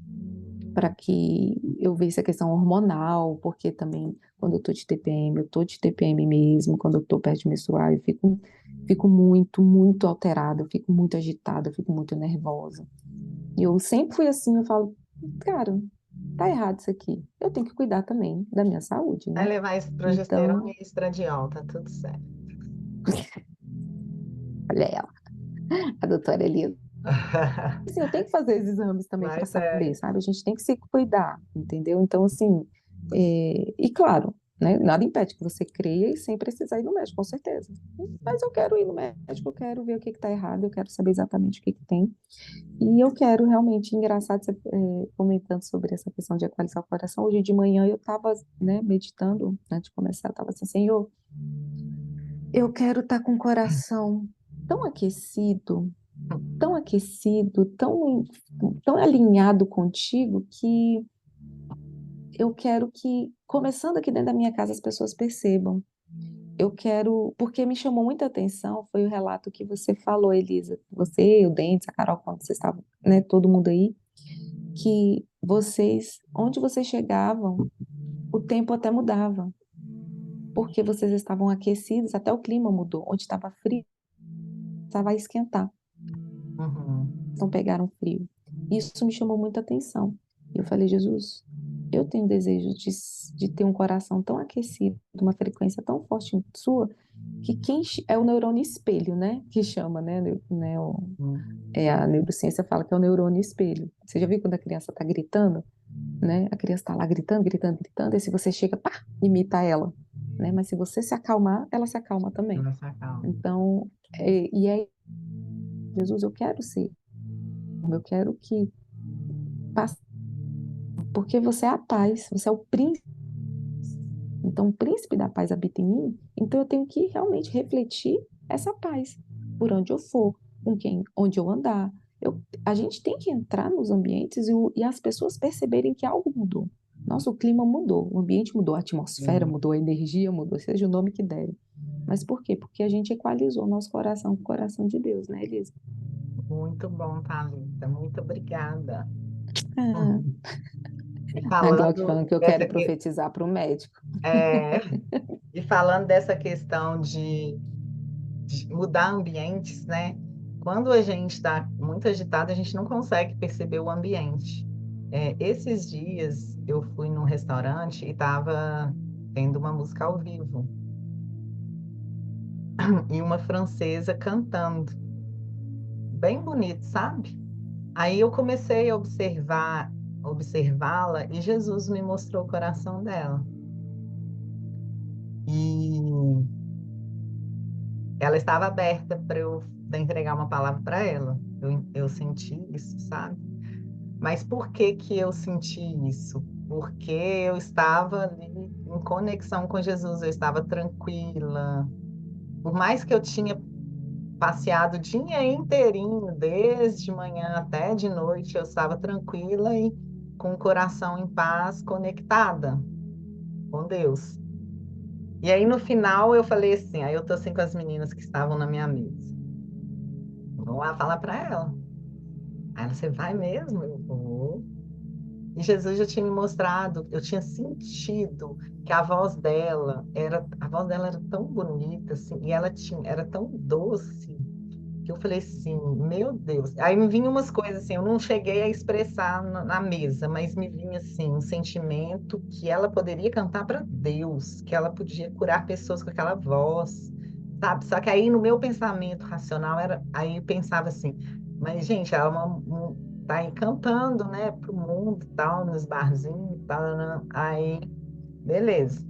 para que eu visse a questão hormonal, porque também quando eu tô de TPM, eu tô de TPM mesmo, quando eu tô perto de menstruar, fico muito, muito alterada, eu fico muito agitada, eu fico muito nervosa. E eu sempre fui assim, eu falo, cara, tá errado isso aqui. Eu tenho que cuidar também da minha saúde, Vai né? levar esse progesterona Então, e estradiol, tá tudo certo. olha ela, a doutora Elisa. Assim, eu tenho que fazer esses exames também para Mas saber, sabe? A gente tem que se cuidar, entendeu? Então, assim, e claro, né, nada impede que você creia e sem precisar ir no médico, com certeza. Mas eu quero ir no médico, eu quero ver o que está errado, eu quero saber exatamente o que tem. E eu quero realmente, engraçado você comentando sobre essa questão de equalizar o coração. Hoje de manhã eu estava, né, meditando, antes de começar, eu estava assim, Senhor, eu quero estar com o coração tão aquecido, tão aquecido, tão alinhado contigo que eu quero que, começando aqui dentro da minha casa, as pessoas percebam. Eu quero, porque me chamou muita atenção, foi o relato que você falou, Elisa, você, o Dentes, a Carol, quando vocês estavam, né, todo mundo aí, que vocês, onde vocês chegavam, o tempo até mudava, porque vocês estavam aquecidos, até o clima mudou, onde estava frio, estava a esquentar. Uhum. Não pegaram frio. Isso me chamou muita atenção. E eu falei, Jesus, eu tenho desejo de ter um coração tão aquecido, uma frequência tão forte sua, que é o neurônio espelho, né? Que chama, né, a neurociência fala que é o neurônio espelho. Você já viu quando a criança está gritando, né? A criança está lá gritando, gritando, gritando, e se você chega, pá, imita ela, né? Mas se você se acalmar, ela se acalma também. Nossa, calma. Então, Jesus, eu quero ser, eu quero que passe, porque você é a paz, você é o príncipe. Então, o príncipe da paz habita em mim. Então, eu tenho que realmente refletir essa paz por onde eu for, com quem, onde eu andar. A gente tem que entrar nos ambientes e as pessoas perceberem que algo mudou. Nossa, o clima mudou, o ambiente mudou, a atmosfera Sim. mudou, a energia mudou, seja o nome que der. Mas por quê? Porque a gente equalizou nosso coração com o coração de Deus, né, Elisa? Muito bom, Thalita. Muito obrigada. Ah, Uhum. E A Glaucia falando falando que eu dessa, quero profetizar para o médico. é, e falando dessa questão de mudar ambientes, né? Quando a gente está muito agitado, a gente não consegue perceber o ambiente. Esses dias eu fui num restaurante e estava tendo uma música ao vivo e uma francesa cantando, bem bonito, sabe? Aí eu comecei a observá-la e Jesus me mostrou o coração dela. E ela estava aberta para eu entregar uma palavra para ela. Eu senti isso, sabe? Mas por que que eu senti isso? Porque eu estava ali em conexão com Jesus, eu estava tranquila. Por mais que eu tinha passeado o dia inteirinho, desde manhã até de noite, eu estava tranquila e com o coração em paz, conectada com Deus. E aí no final eu falei assim, aí eu tô assim com as meninas que estavam na minha mesa. Vamos lá falar para ela. Aí ela, você vai mesmo? Eu vou. E Jesus já tinha me mostrado, eu tinha sentido que a voz dela era tão bonita, assim, e era tão doce, que eu falei assim, meu Deus. Aí me vinham umas coisas assim, eu não cheguei a expressar na mesa, mas me vinha assim um sentimento que ela poderia cantar para Deus, que ela podia curar pessoas com aquela voz, sabe? Só que aí no meu pensamento racional aí eu pensava assim, mas gente, ela é tá aí cantando, né, pro mundo e tal, nos barzinhos e tal, né? Aí, beleza.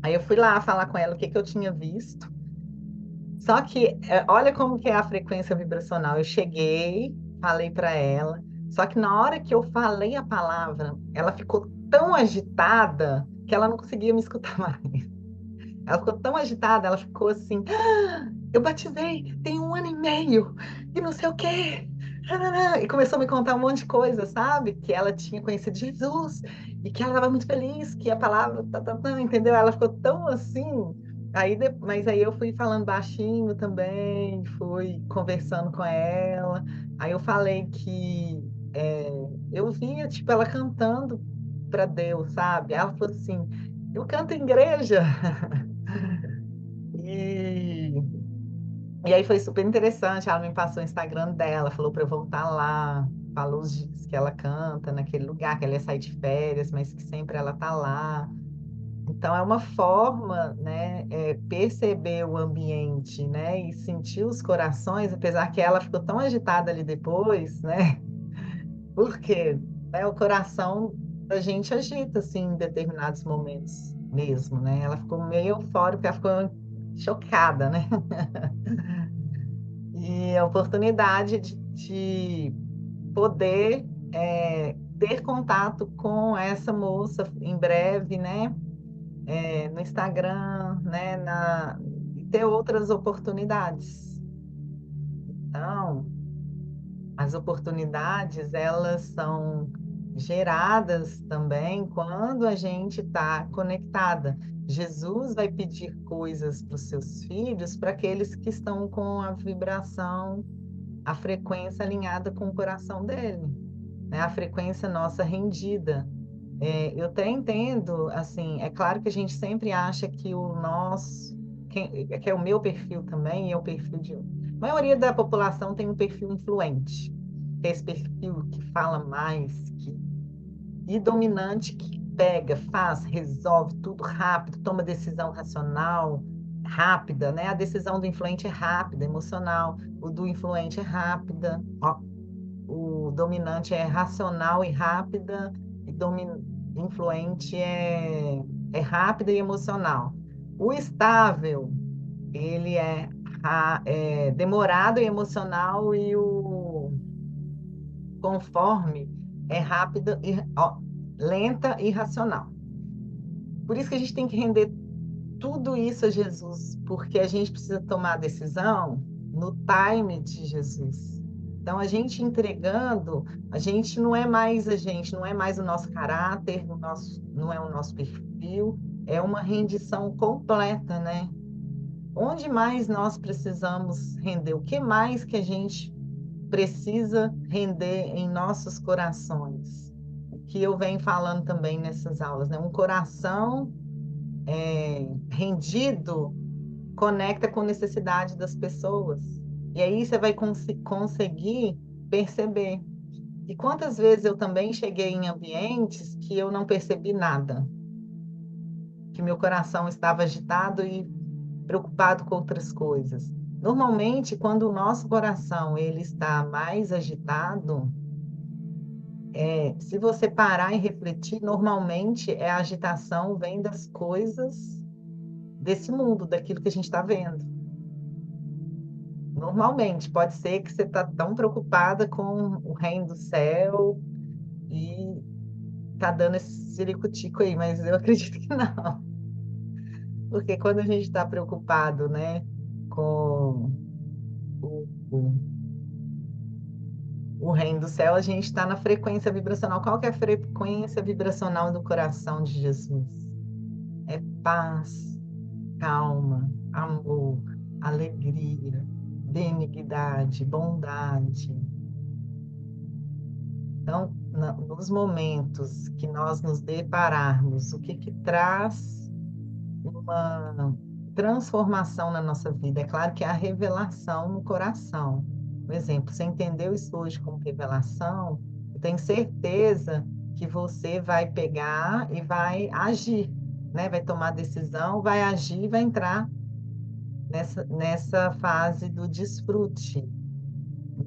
Aí eu fui lá falar com ela o que que eu tinha visto. Só que, olha como que é a frequência vibracional. Eu cheguei, falei para ela, só que na hora que eu falei a palavra, ela ficou tão agitada que ela não conseguia me escutar mais. Ela ficou tão agitada, ela ficou assim, eu batizei tem 1 ano e meio, e não sei o quê. E começou a me contar um monte de coisa, sabe? Que ela tinha conhecido Jesus, e que ela estava muito feliz, que a palavra, entendeu? Ela ficou tão assim. Mas aí eu fui falando baixinho também, fui conversando com ela. Aí eu falei que eu via, tipo, ela cantando para Deus, sabe? Ela falou assim, eu canto em igreja. E e aí foi super interessante. Ela me passou o Instagram dela, falou para eu voltar lá, falou os dias que ela canta naquele lugar, que ela ia sair de férias, mas que sempre ela tá lá. Então é uma forma, né, perceber o ambiente, né, e sentir os corações, apesar que ela ficou tão agitada ali depois, né? Porque o coração da gente agita assim em determinados momentos mesmo, né? Ela ficou meio eufórica, ela ficou chocada, né? E a oportunidade de poder ter contato com essa moça em breve, né? No Instagram, né? E ter outras oportunidades. Então, as oportunidades, elas são geradas também quando a gente está conectada. Jesus vai pedir coisas para os seus filhos, para aqueles que estão com a vibração, a frequência alinhada com o coração dele, né? A frequência nossa rendida. Eu até entendo, assim, é claro que a gente sempre acha que o nosso, que é o meu perfil também, e é o perfil de. A maioria da população tem um perfil influente, que é esse perfil que fala mais, e dominante que pega, faz, resolve tudo rápido, toma decisão racional, rápida, né? A decisão do influente é rápida, emocional, o do influente é rápida, ó, o dominante é racional e rápida, e influente é rápida e emocional. O estável, ele é demorado e emocional, e o conforme é rápida e lenta e racional. Por isso que a gente tem que render tudo isso a Jesus, porque a gente precisa tomar a decisão no time de Jesus. Então, a gente entregando, a gente não é mais a gente, não é mais o nosso caráter, não é o nosso perfil, é uma rendição completa, né? Onde mais nós precisamos render? O que mais que a gente precisa render em nossos corações? O que eu venho falando também nessas aulas, né? Um coração rendido conecta com a necessidade das pessoas. E aí você vai conseguir perceber. E quantas vezes eu também cheguei em ambientes que eu não percebi nada, que meu coração estava agitado e preocupado com outras coisas. Normalmente, quando o nosso coração ele está mais agitado, se você parar e refletir, normalmente a agitação vem das coisas desse mundo, daquilo que a gente está vendo. Normalmente, pode ser que você está tão preocupada com o reino do céu e tá dando esse ciricutico aí, mas eu acredito que não. Porque quando a gente está preocupado, né, com o, o, o reino do céu, a gente está na frequência vibracional. Qual que é a frequência vibracional do coração de Jesus? É paz, calma, amor, alegria, benignidade, bondade. Então, nos momentos que nós nos depararmos, o que que traz uma transformação na nossa vida? É claro que é a revelação no coração. Por exemplo, você entendeu isso hoje como revelação? Eu tenho certeza que você vai pegar e vai agir, né? Vai tomar decisão, vai agir, vai entrar nessa fase do desfrute.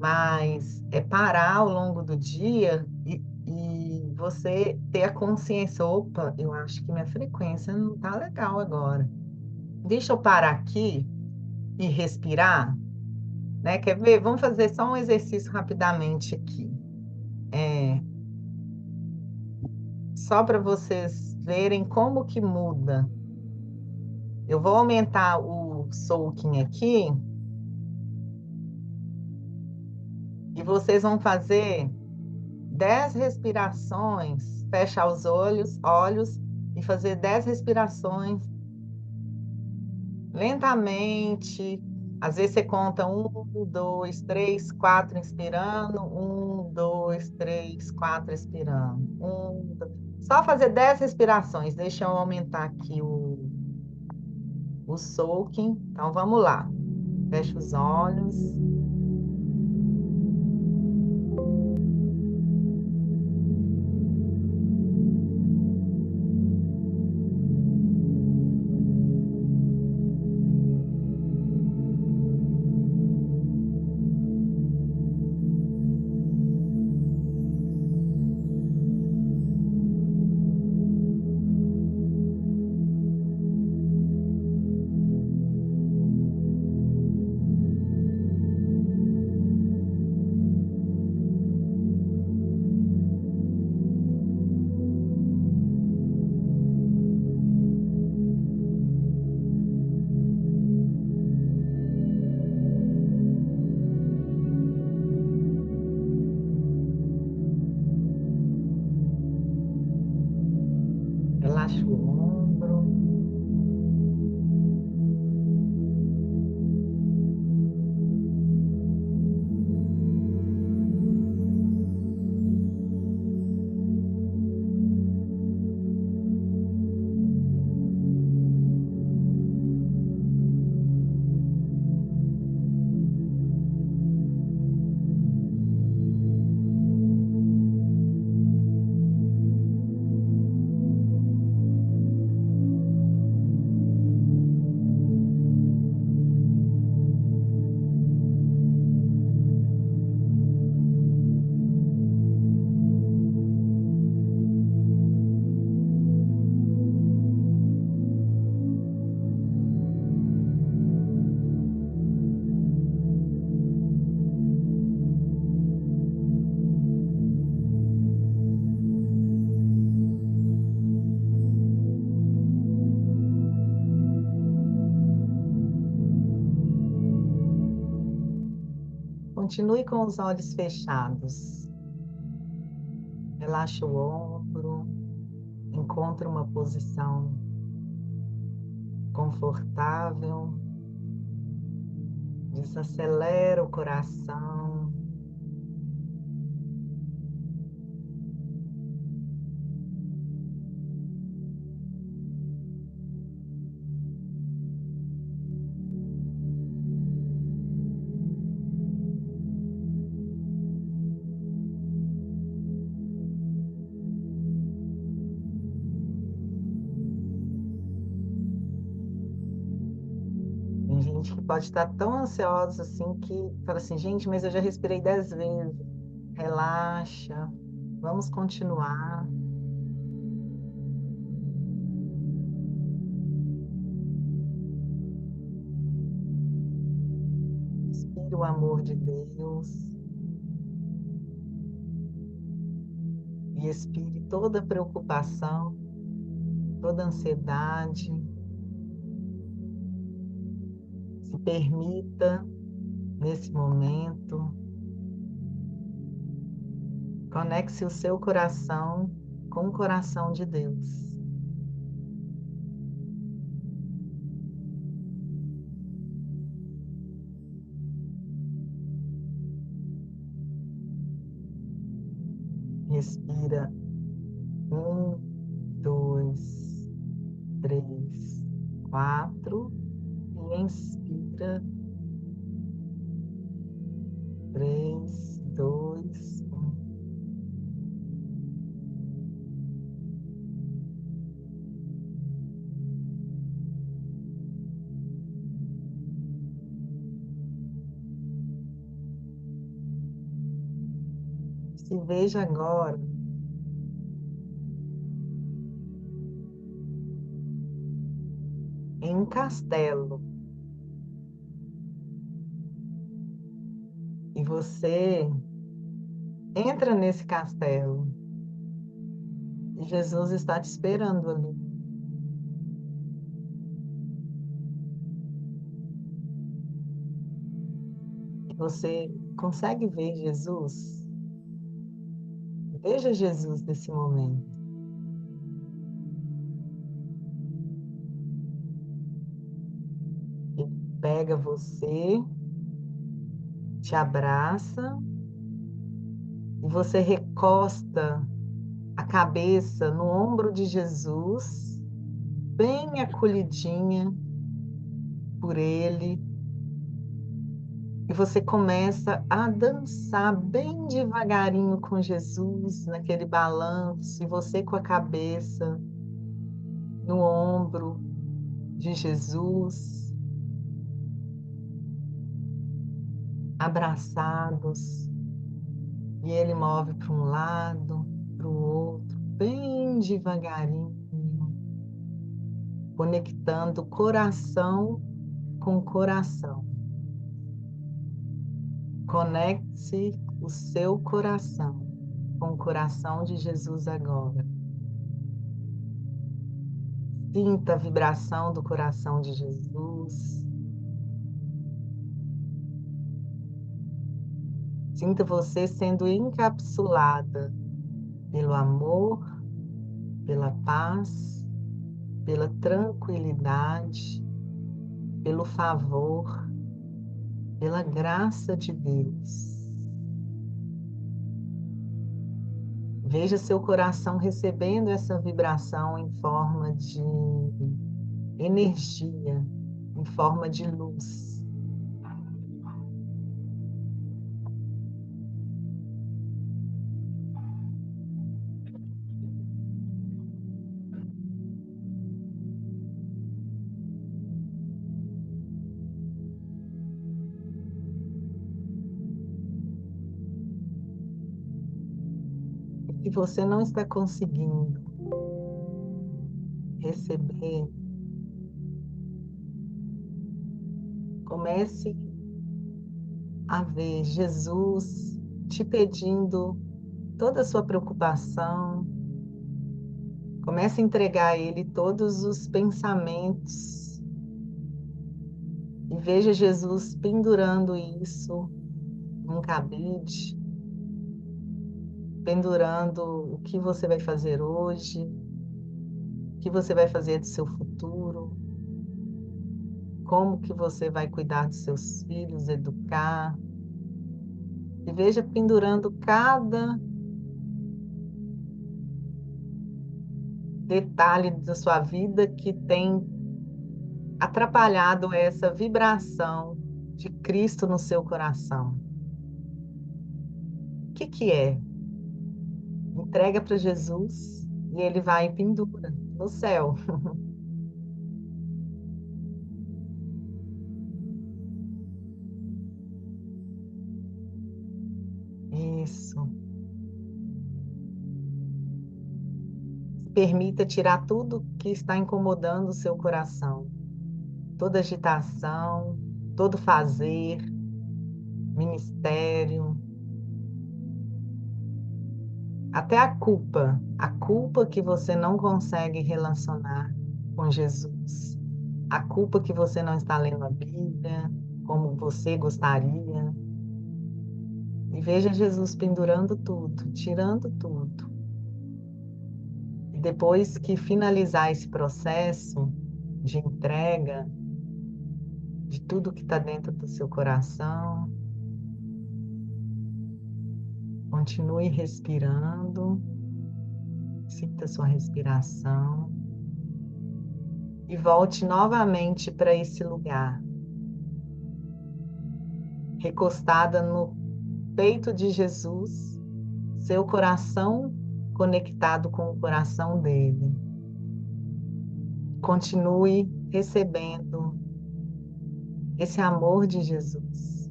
Mas é parar ao longo do dia e você ter a consciência, opa, eu acho que minha frequência não está legal agora. Deixa eu parar aqui e respirar, né? Quer ver? Vamos fazer só um exercício rapidamente aqui. Só para vocês verem como que muda. Eu vou aumentar o soaking aqui e vocês vão fazer 10 respirações, fechar os olhos e fazer 10 respirações lentamente. Às vezes você conta 1, 2, 3, 4 inspirando, 1, 2, 3, 4 expirando. Só fazer 10 respirações. Deixa eu aumentar aqui o soaking. Então vamos lá. Fecha os olhos. Relaxa o ombro. Continue com os olhos fechados. Relaxa o ombro. Encontre uma posição confortável. Desacelera o coração. gente que pode estar tão ansiosa assim que fala assim, gente, mas eu já respirei 10 vezes. Relaxa, vamos continuar. Inspira o amor de Deus e expire toda preocupação, toda ansiedade. Se permita, nesse momento, conecte o seu coração com o coração de Deus. Respira 1, 2, 3, 4 e inspira 3, 2, 1. Se veja agora em um castelo e você entra nesse castelo e Jesus está te esperando ali. E você consegue ver Jesus? Veja Jesus nesse momento. Ele pega você, te abraça e você recosta a cabeça no ombro de Jesus, bem acolhidinha por ele. E você começa a dançar bem devagarinho com Jesus, naquele balanço, e você com a cabeça no ombro de Jesus, abraçados, e ele move para um lado, para o outro, bem devagarinho, conectando coração com coração. Conecte o seu coração com o coração de Jesus agora. Sinta a vibração do coração de Jesus. Sinta você sendo encapsulada pelo amor, pela paz, pela tranquilidade, pelo favor, pela graça de Deus. Veja seu coração recebendo essa vibração em forma de energia, em forma de luz. Se você não está conseguindo receber, comece a ver Jesus te pedindo toda a sua preocupação. Comece a entregar a Ele todos os pensamentos e veja Jesus pendurando isso num cabide, pendurando o que você vai fazer hoje, o que você vai fazer do seu futuro, como que você vai cuidar dos seus filhos, educar. E veja pendurando cada detalhe da sua vida que tem atrapalhado essa vibração de Cristo no seu coração. O que que é? Entrega para Jesus e ele vai e pendura no céu. Isso. Permita tirar tudo que está incomodando o seu coração. Toda agitação, todo fazer, ministério, até a culpa que você não consegue relacionar com Jesus, a culpa que você não está lendo a Bíblia como você gostaria. E veja Jesus pendurando tudo, tirando tudo. E depois que finalizar esse processo de entrega de tudo que está dentro do seu coração, continue respirando, sinta sua respiração e volte novamente para esse lugar, recostada no peito de Jesus, seu coração conectado com o coração dele. Continue recebendo esse amor de Jesus.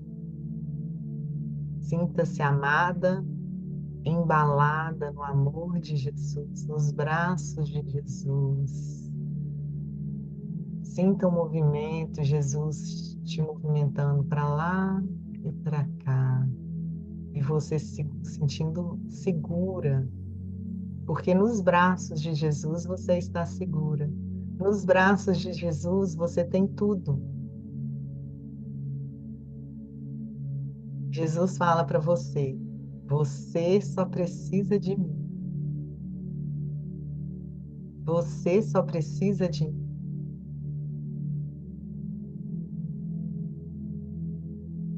Sinta-se amada, embalada no amor de Jesus, nos braços de Jesus. Sinta o movimento, Jesus te movimentando para lá e para cá. E você se sentindo segura, porque nos braços de Jesus você está segura. Nos braços de Jesus você tem tudo. Jesus fala para você: você só precisa de mim. Você só precisa de mim.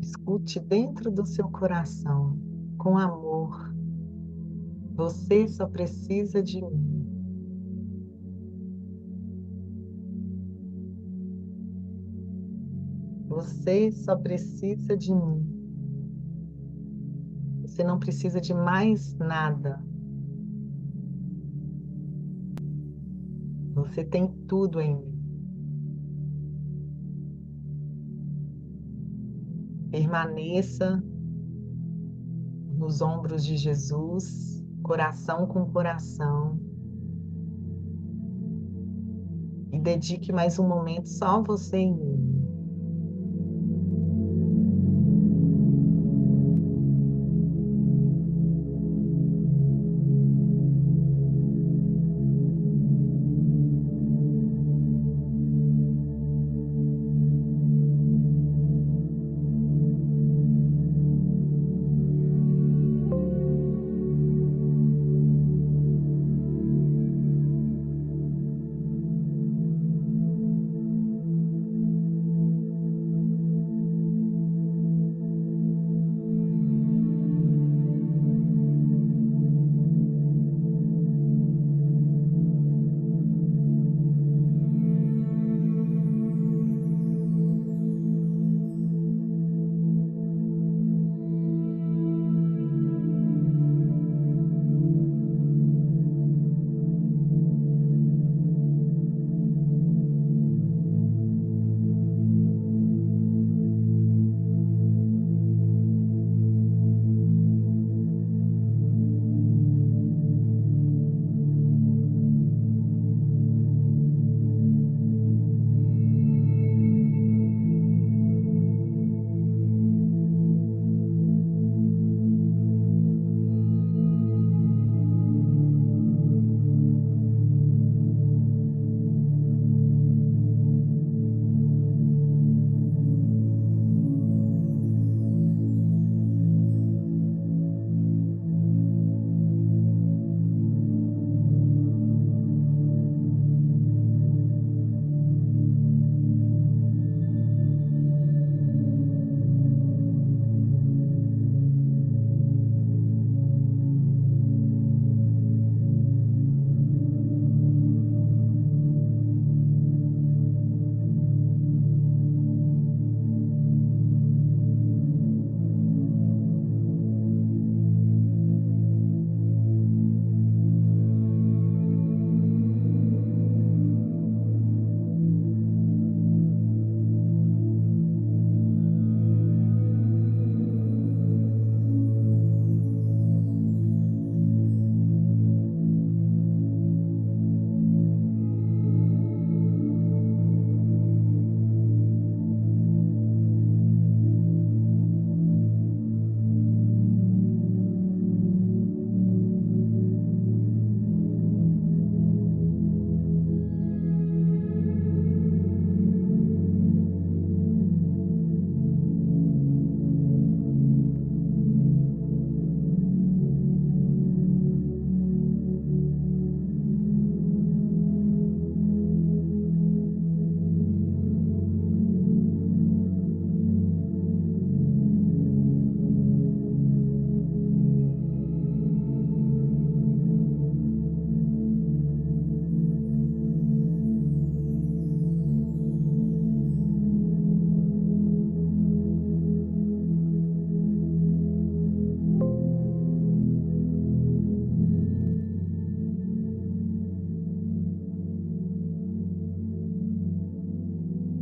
Escute dentro do seu coração, com amor. Você só precisa de mim. Você só precisa de mim. Você não precisa de mais nada. Você tem tudo em mim. Permaneça nos ombros de Jesus, coração com coração. E dedique mais um momento só você e mim.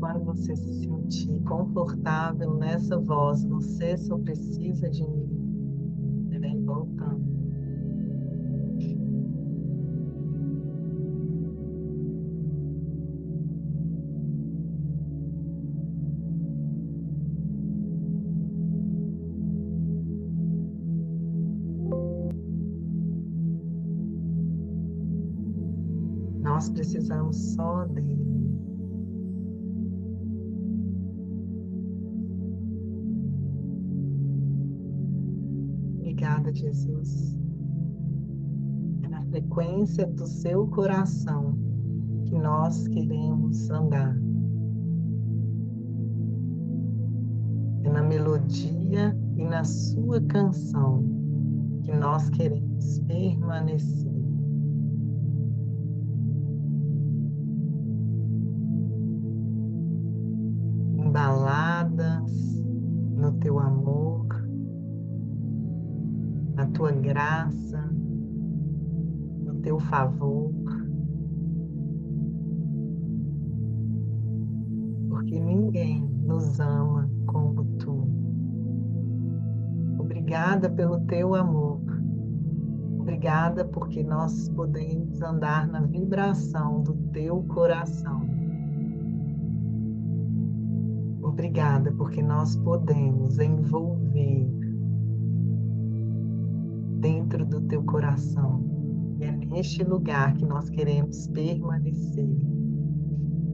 quando você se sentir confortável nessa voz, você só precisa de mim. Você vem voltando. Nós precisamos só dele. Obrigada, Jesus. É na frequência do seu coração que nós queremos andar. É na melodia e na sua canção que nós queremos permanecer. Embaladas no teu amor, na tua graça, no teu favor, porque ninguém nos ama como tu. Obrigada pelo teu amor. Obrigada porque nós podemos andar na vibração do teu coração. Obrigada porque nós podemos envolver dentro do teu coração. E é neste lugar que nós queremos permanecer.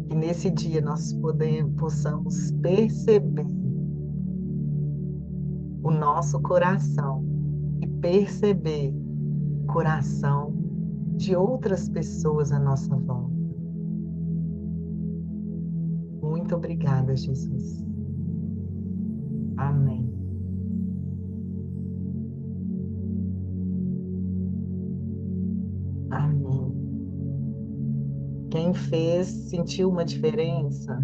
Que nesse dia nós possamos perceber o nosso coração e perceber o coração de outras pessoas à nossa volta. Muito obrigada, Jesus. Amém. Amém. Quem fez, sentiu uma diferença?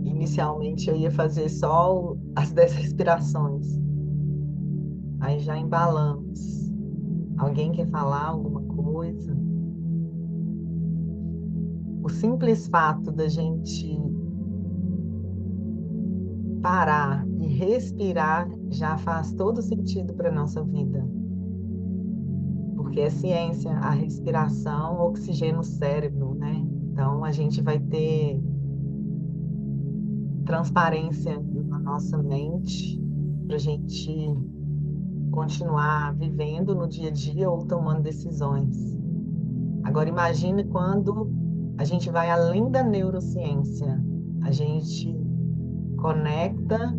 Inicialmente eu ia fazer só as 10 respirações. Aí já embalamos. Alguém quer falar alguma coisa? O simples fato da gente parar e respirar já faz todo sentido para a nossa vida. Porque é ciência, a respiração oxigena o cérebro, né? Então a gente vai ter transparência na nossa mente para a gente continuar vivendo no dia a dia ou tomando decisões. Agora imagine quando a gente vai além da neurociência, a gente conecta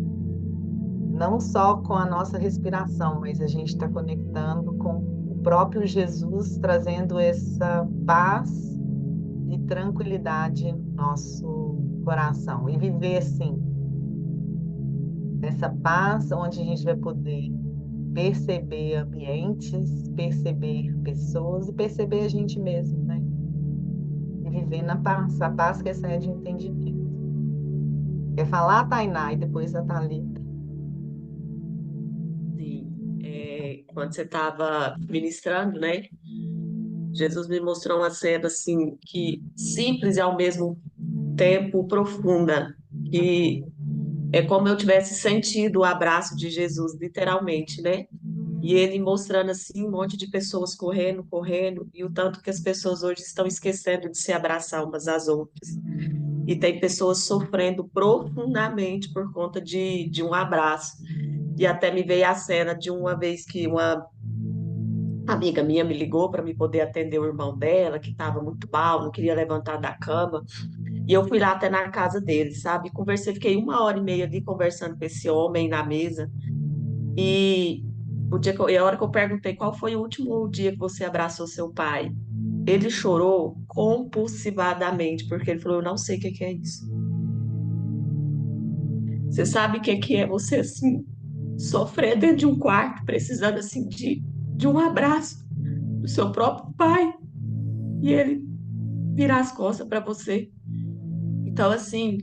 não só com a nossa respiração, mas a gente está conectando com o próprio Jesus, trazendo essa paz e tranquilidade no nosso coração. E viver assim, nessa paz, onde a gente vai poder perceber ambientes, perceber pessoas e perceber a gente mesmo, né? E viver na paz, a paz que excede o entendimento. Quer falar, Tainá, e depois a Thalita? Sim, quando você estava ministrando, né? Jesus me mostrou uma cena assim que simples e ao mesmo tempo profunda, que é como eu tivesse sentido o abraço de Jesus, literalmente, né? E ele mostrando assim um monte de pessoas correndo, correndo, e o tanto que as pessoas hoje estão esquecendo de se abraçar umas às outras. E tem pessoas sofrendo profundamente por conta de um abraço. E até me veio a cena de uma vez que uma amiga minha me ligou para me poder atender o irmão dela, que estava muito mal, não queria levantar da cama. E eu fui lá até na casa dele, sabe? Conversei, fiquei 1 hora e meia ali conversando com esse homem na mesa. E e a hora que eu perguntei qual foi o último dia que você abraçou seu pai, ele chorou compulsivadamente, porque ele falou: Eu não sei o que que é isso. Você sabe o que que é você, assim, sofrer dentro de um quarto, precisando, assim, de um abraço do seu próprio pai, e ele virar as costas para você. Então, assim,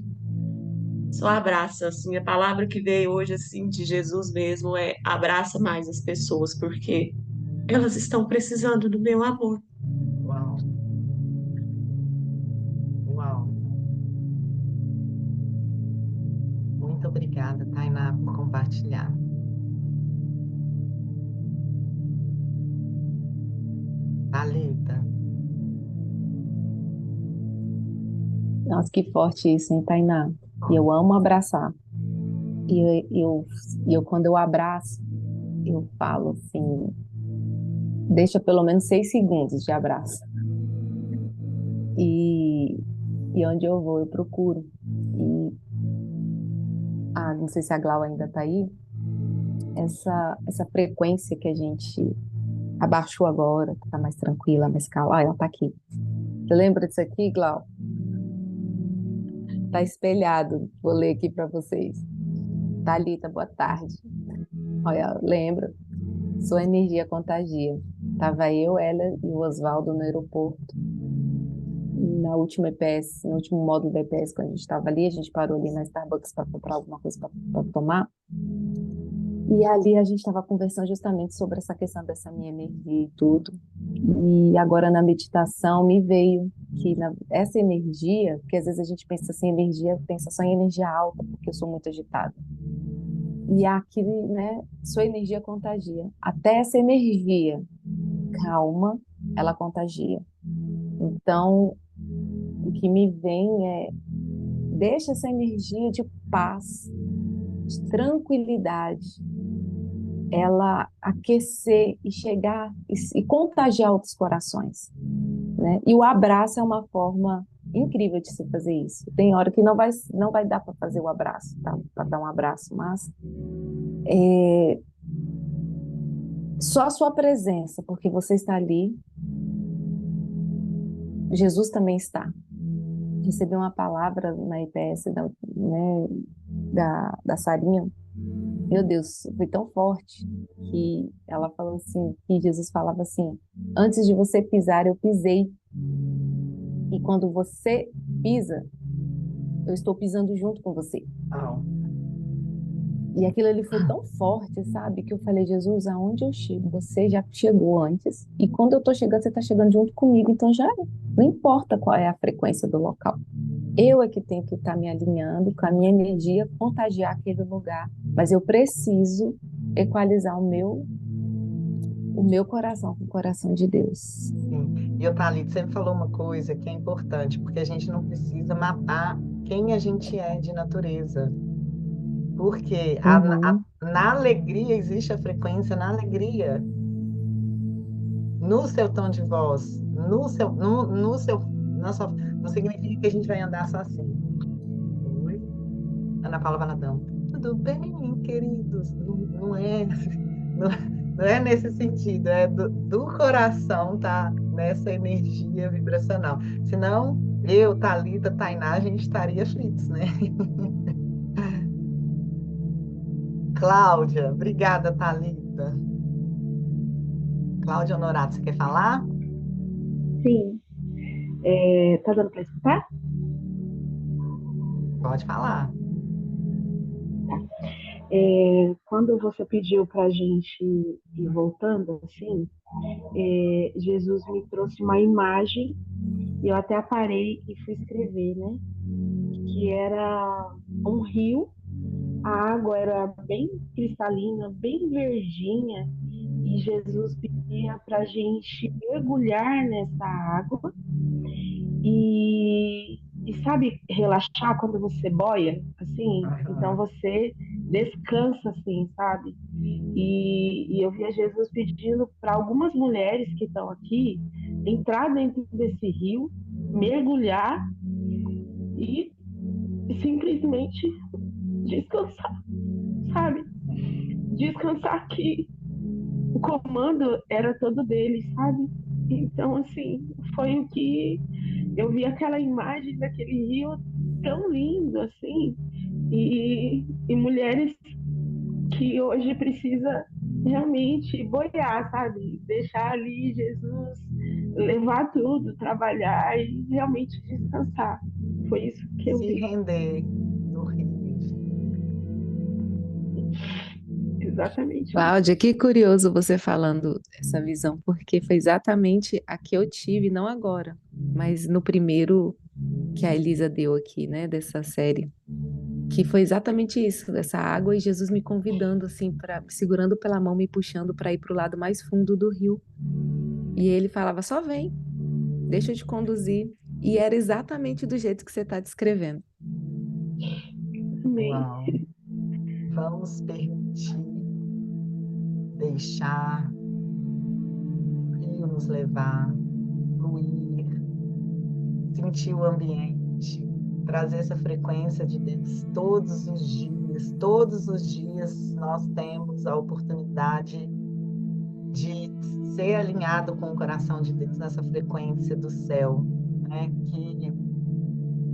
só abraça, assim, a palavra que veio hoje, assim, de Jesus mesmo é abraça mais as pessoas, porque elas estão precisando do meu amor. Uau. obrigada, Tainá, por compartilhar. Thalita. Nossa, que forte isso, hein, Tainá? E eu amo abraçar. E eu, quando eu abraço, eu falo assim, deixa pelo menos 6 segundos de abraço. E, e onde eu vou, eu procuro. E, não sei se a Glau ainda está aí, essa frequência que a gente abaixou agora, que está mais tranquila, mais calma. Ah, ela está aqui. Você lembra disso aqui, Glau? Está espelhado. Vou ler aqui para vocês. Thalita, boa tarde. Olha, lembra? Sua energia contagia. Tava eu, ela e o Oswaldo no aeroporto. Na última EPS, no último módulo da EPS, quando a gente estava ali, a gente parou ali na Starbucks para comprar alguma coisa para tomar. E ali a gente estava conversando justamente sobre essa questão dessa minha energia e tudo. E agora na meditação me veio que essa energia, porque às vezes a gente pensa assim, pensa só em energia alta, porque eu sou muito agitada. E aqui, né, sua energia contagia. Até essa energia calma, ela contagia. Então, o que me vem é, deixa essa energia de paz, de tranquilidade, ela aquecer e chegar e contagiar outros corações, né? E o abraço é uma forma incrível de se fazer isso. Tem hora que não vai dar para fazer o abraço, tá? Para dar um abraço, mas só a sua presença, porque você está ali, Jesus também está. Recebi uma palavra na IPS da Sarinha, meu Deus, foi tão forte que ela falou assim, que Jesus falava assim, antes de você pisar, eu pisei. E quando você pisa, eu estou pisando junto com você. E aquilo ali foi tão forte, sabe? Que eu falei, Jesus, aonde eu chego? Você já chegou antes. E quando eu estou chegando, você está chegando junto comigo. Então já não importa qual é a frequência do local. Eu é que tenho que estar me alinhando com a minha energia, contagiar aquele lugar. Mas eu preciso equalizar o meu coração com o coração de Deus. Sim. E o Thalita sempre falou uma coisa que é importante, porque a gente não precisa matar quem a gente é de natureza. Porque na alegria existe a frequência, na alegria, no seu tom de voz, não significa que a gente vai andar só assim. Oi? Ana Paula Valadão. Tudo bem, queridos? Não é, não é nesse sentido, é do coração, tá? Nessa energia vibracional. Senão, eu, Thalita, Tainá, a gente estaria fritos, né? Cláudia, obrigada, Thalita. Cláudia Honorato, você quer falar? Sim. Tá dando para escutar? Pode falar. Quando você pediu para a gente ir voltando, assim, Jesus me trouxe uma imagem, e eu até parei e fui escrever, né? Que era um rio, a água era bem cristalina, bem verdinha, e Jesus pedia para a gente mergulhar nessa água e sabe, relaxar quando você boia, assim, então você descansa, assim, sabe? E eu via Jesus pedindo para algumas mulheres que estão aqui entrar dentro desse rio, mergulhar e simplesmente descansar, sabe? Descansar que o comando era todo dele, sabe? Então, assim, foi o que eu vi, aquela imagem daquele rio tão lindo, assim, e mulheres que hoje precisa realmente boiar, sabe? Deixar ali Jesus levar tudo, trabalhar e realmente descansar. Foi isso que eu Se vi. render no rio. Exatamente. Cláudia, que curioso você falando essa visão, porque foi exatamente a que eu tive, não agora, mas no primeiro que a Elisa deu aqui, né, dessa série. que foi exatamente isso, essa água e Jesus me convidando assim para segurando pela mão, me puxando para ir para o lado mais fundo do rio. E ele falava: "Só vem, deixa eu te conduzir". E era exatamente do jeito que você está descrevendo. Amém. Uau. Vamos permitir, deixar o rio nos levar, fluir, sentir o ambiente, trazer essa frequência de Deus todos os dias. Todos os dias nós temos a oportunidade de ser alinhado com o coração de Deus nessa frequência do céu, né?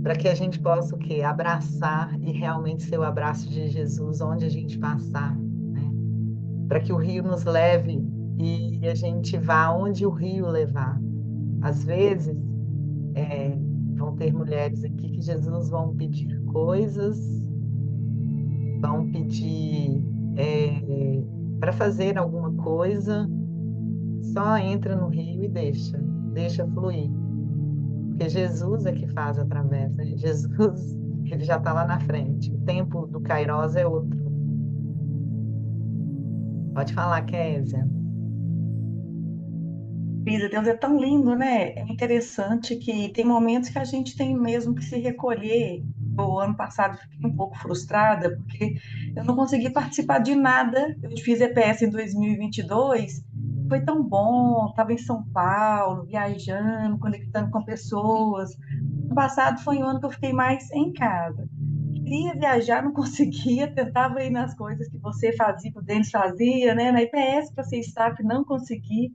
Para que a gente possa o quê? Abraçar e realmente ser o abraço de Jesus onde a gente passar, né? Para que o rio nos leve e a gente vá onde o rio levar. Às vezes, vão ter mulheres aqui que Jesus vão pedir coisas, vão pedir para fazer alguma coisa, só entra no rio e deixa fluir. Porque Jesus é que faz através, né? Jesus, ele já está lá na frente. O tempo do Kairos é outro. Pode falar, Kézia. Vida, Deus é tão lindo, né? É interessante que tem momentos que a gente tem mesmo que se recolher. O ano passado fiquei um pouco frustrada porque eu não consegui participar de nada. Eu fiz EPS em 2022, foi tão bom, estava em São Paulo, viajando, conectando com pessoas. Ano passado foi um ano que eu fiquei mais em casa. Queria viajar, não conseguia, tentava ir nas coisas que você fazia, que o Denis fazia, né? Na IPS para ser staff, não consegui.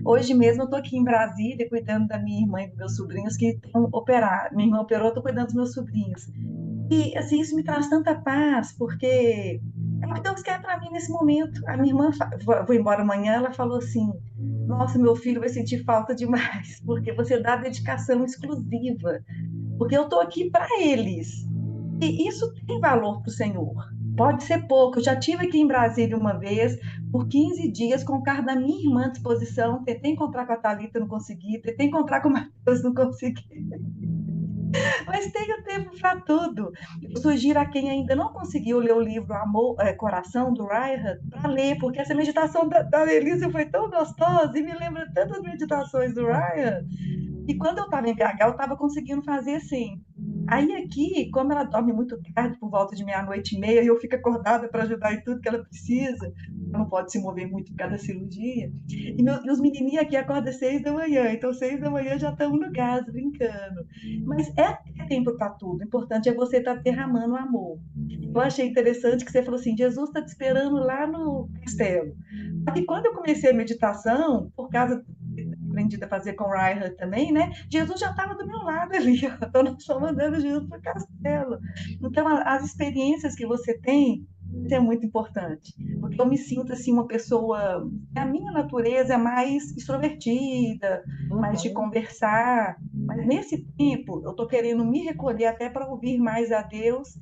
Hoje mesmo eu estou aqui em Brasília, cuidando da minha irmã e dos meus sobrinhos que estão operados. Minha irmã operou, eu estou cuidando dos meus sobrinhos. E, assim, isso me traz tanta paz, porque é o que Deus quer para mim nesse momento. A minha irmã, vou embora amanhã, ela falou assim: Nossa, meu filho vai sentir falta demais, porque você dá dedicação exclusiva, porque eu estou aqui para eles. E isso tem valor para o Senhor. Pode ser pouco. Eu já estive aqui em Brasília uma vez, por 15 dias, com o carro da minha irmã à disposição. Tentei encontrar com a Thalita, não consegui. Tentei encontrar com o Matheus, não consegui. Mas tenho tempo para tudo. Eu sugiro a quem ainda não conseguiu ler o livro Amor, Coração, do Reinhard, para ler, porque essa meditação da Elisa foi tão gostosa e me lembra tantas meditações do Reinhard. E quando eu estava em BH, eu estava conseguindo fazer assim. Aí aqui, como ela dorme muito tarde, por volta de meia-noite e meia, e eu fico acordada para ajudar em tudo que ela precisa, ela não pode se mover muito por causa da cirurgia. E os menininhos aqui acordam às 6 da manhã, então 6 da manhã já estamos no gás, brincando. Mas é tempo para tudo, o importante é você estar derramando amor. Eu achei interessante que você falou assim, Jesus está te esperando lá no castelo. Só que quando eu comecei a meditação, por causa aprendida a fazer com o Reinhard também, né? Jesus já estava do meu lado ali, então nós estamos mandando Jesus para o castelo. Então, as experiências que você tem, isso é muito importante, porque eu me sinto assim uma pessoa, a minha natureza é mais extrovertida, mais de conversar, mas nesse tempo eu estou querendo me recolher até para ouvir mais a Deus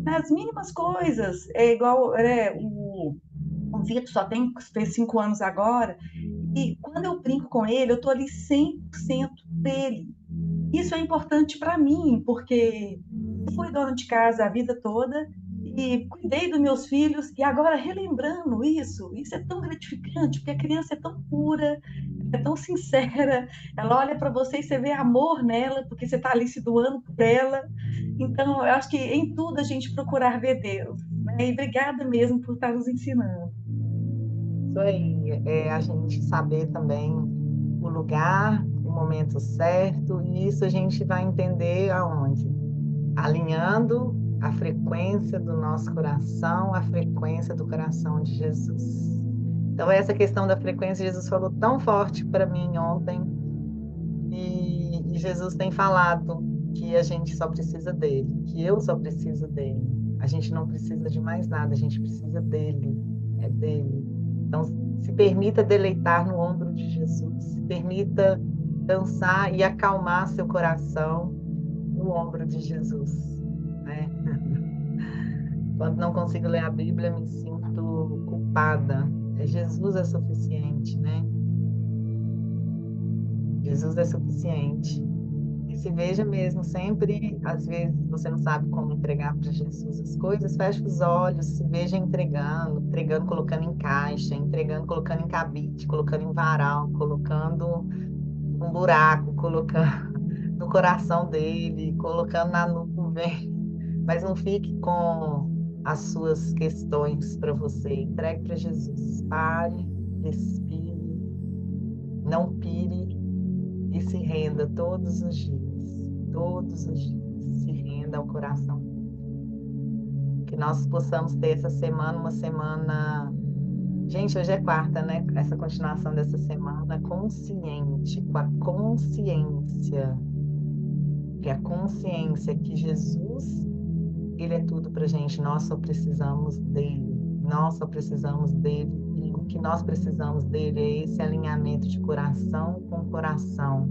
nas mínimas coisas. É igual, o Vitor só fez 5 anos agora, e quando eu brinco com ele, eu estou ali 100% dele. Isso é importante para mim, porque eu fui dona de casa a vida toda e cuidei dos meus filhos, e agora relembrando isso é tão gratificante, porque a criança é tão pura, é tão sincera, ela olha para você e você vê amor nela, porque você está ali se doando por ela. Então, eu acho que em tudo a gente procurar ver Deus, né? E obrigada mesmo por estar nos ensinando. Isso aí, é a gente saber também o lugar, o momento certo, e isso a gente vai entender aonde? Alinhando a frequência do nosso coração, a frequência do coração de Jesus. Então, essa questão da frequência, Jesus falou tão forte para mim ontem, e Jesus tem falado que a gente só precisa dele, que eu só preciso dele. A gente não precisa de mais nada, a gente precisa dele, é dele. Então, se permita deleitar no ombro de Jesus, se permita dançar e acalmar seu coração no ombro de Jesus, né? Quando não consigo ler a Bíblia, me sinto culpada. Jesus é suficiente, né? Jesus é suficiente. E se veja mesmo, sempre, às vezes, você não sabe como entregar para Jesus as coisas, fecha os olhos, se veja entregando, entregando, colocando em caixa, entregando, colocando em cabide, colocando em varal, colocando um buraco, colocando no coração dele, colocando na nuvem. Mas não fique com as suas questões para você. Entregue para Jesus. Pare, respire, não pire e se renda todos os dias. Todos os dias. Se renda ao coração. Que nós possamos ter essa semana, uma semana. Gente, hoje é quarta, né? Essa continuação dessa semana consciente, com a consciência. Que a consciência que Jesus, ele é tudo pra gente. Nós só precisamos dele. Nós só precisamos dele. E o que nós precisamos dele é esse alinhamento de coração com coração.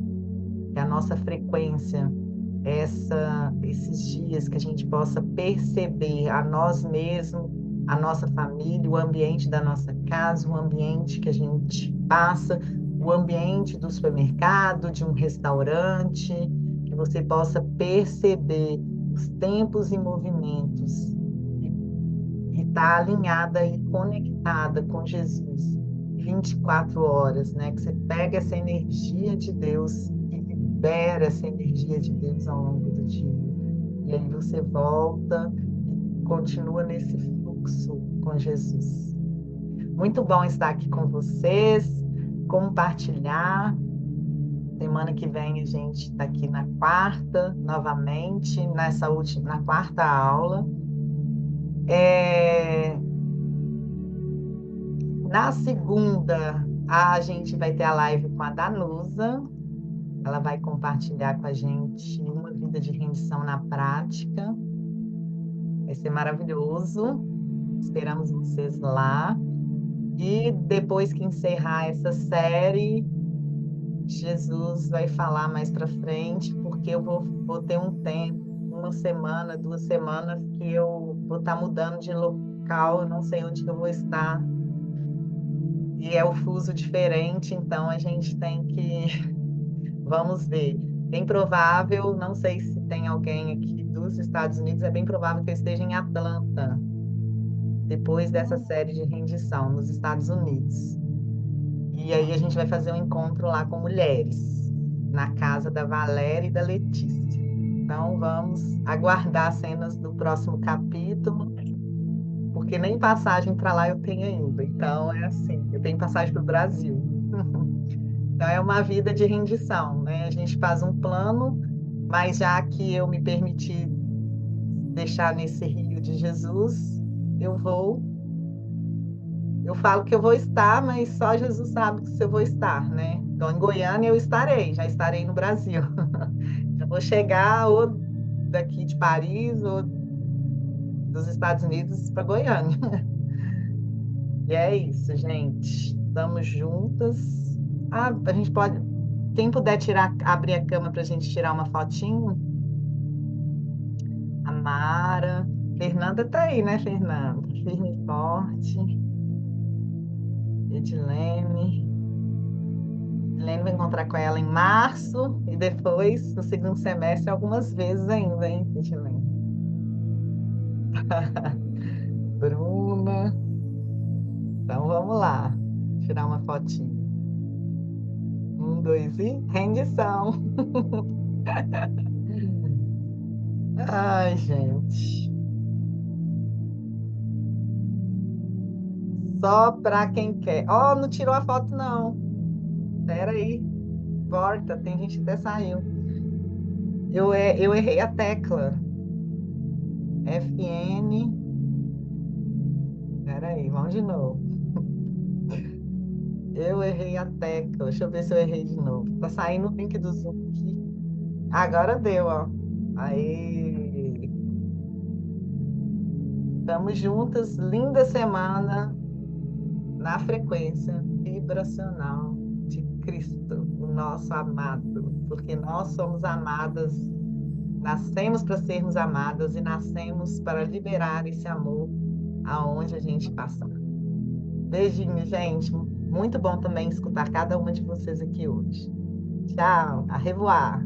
Que a nossa frequência, esses dias que a gente possa perceber a nós mesmos, a nossa família, o ambiente da nossa casa, o ambiente que a gente passa, o ambiente do supermercado, de um restaurante, que você possa perceber os tempos e movimentos e estar alinhada e conectada com Jesus 24 horas, né? Que você pega essa energia de Deus e libera essa energia de Deus ao longo do dia. E aí você volta e continua nesse fluxo com Jesus. Muito bom estar aqui com vocês, compartilhar. Semana que vem a gente está aqui na quarta, novamente, na quarta aula. Na segunda, a gente vai ter a live com a Danusa. Ela vai compartilhar com a gente uma vida de rendição na prática. Vai ser maravilhoso. Esperamos vocês lá. E depois que encerrar essa série, Jesus vai falar mais para frente, porque eu vou ter um tempo, uma semana, 2 semanas, que eu vou estar mudando de local, eu não sei onde que eu vou estar. E é o fuso diferente, então a gente tem que... Vamos ver. Bem provável, não sei se tem alguém aqui dos Estados Unidos, é bem provável que eu esteja em Atlanta, depois dessa série de rendição, nos Estados Unidos. E aí a gente vai fazer um encontro lá com mulheres, na casa da Valéria e da Letícia. Então vamos aguardar cenas do próximo capítulo, porque nem passagem para lá eu tenho ainda. Então é assim, eu tenho passagem para o Brasil. Então é uma vida de rendição, né? A gente faz um plano, mas já que eu me permiti deixar nesse rio de Jesus, eu falo que eu vou estar, mas só Jesus sabe se eu vou estar, né? Então, em Goiânia eu já estarei no Brasil. Já vou chegar ou daqui de Paris ou dos Estados Unidos para Goiânia. E é isso, gente. Estamos juntas. A gente pode... Quem puder abrir a câmera para a gente tirar uma fotinho? A Mara. Fernanda tá aí, né, Fernanda? Firme e forte. Edilene vai encontrar com ela em março e depois, no segundo semestre, algumas vezes ainda, hein, Edilene? Bruna. Então, vamos lá. Tirar uma fotinha. 1, 2 e... rendição. Ai, gente. Só para quem quer. Ó, não tirou a foto, não. Espera aí. Volta, tem gente que até saiu. Eu errei a tecla. FN. Espera aí, vamos de novo. Eu errei a tecla. Deixa eu ver se eu errei de novo. Tá saindo o link do Zoom aqui. Agora deu, ó. Aí. Estamos juntas. Linda semana na frequência vibracional de Cristo, o nosso amado. Porque nós somos amadas. Nascemos para sermos amadas e nascemos para liberar esse amor aonde a gente passar. Beijinho, gente. Muito bom também escutar cada uma de vocês aqui hoje. Tchau. A revoar.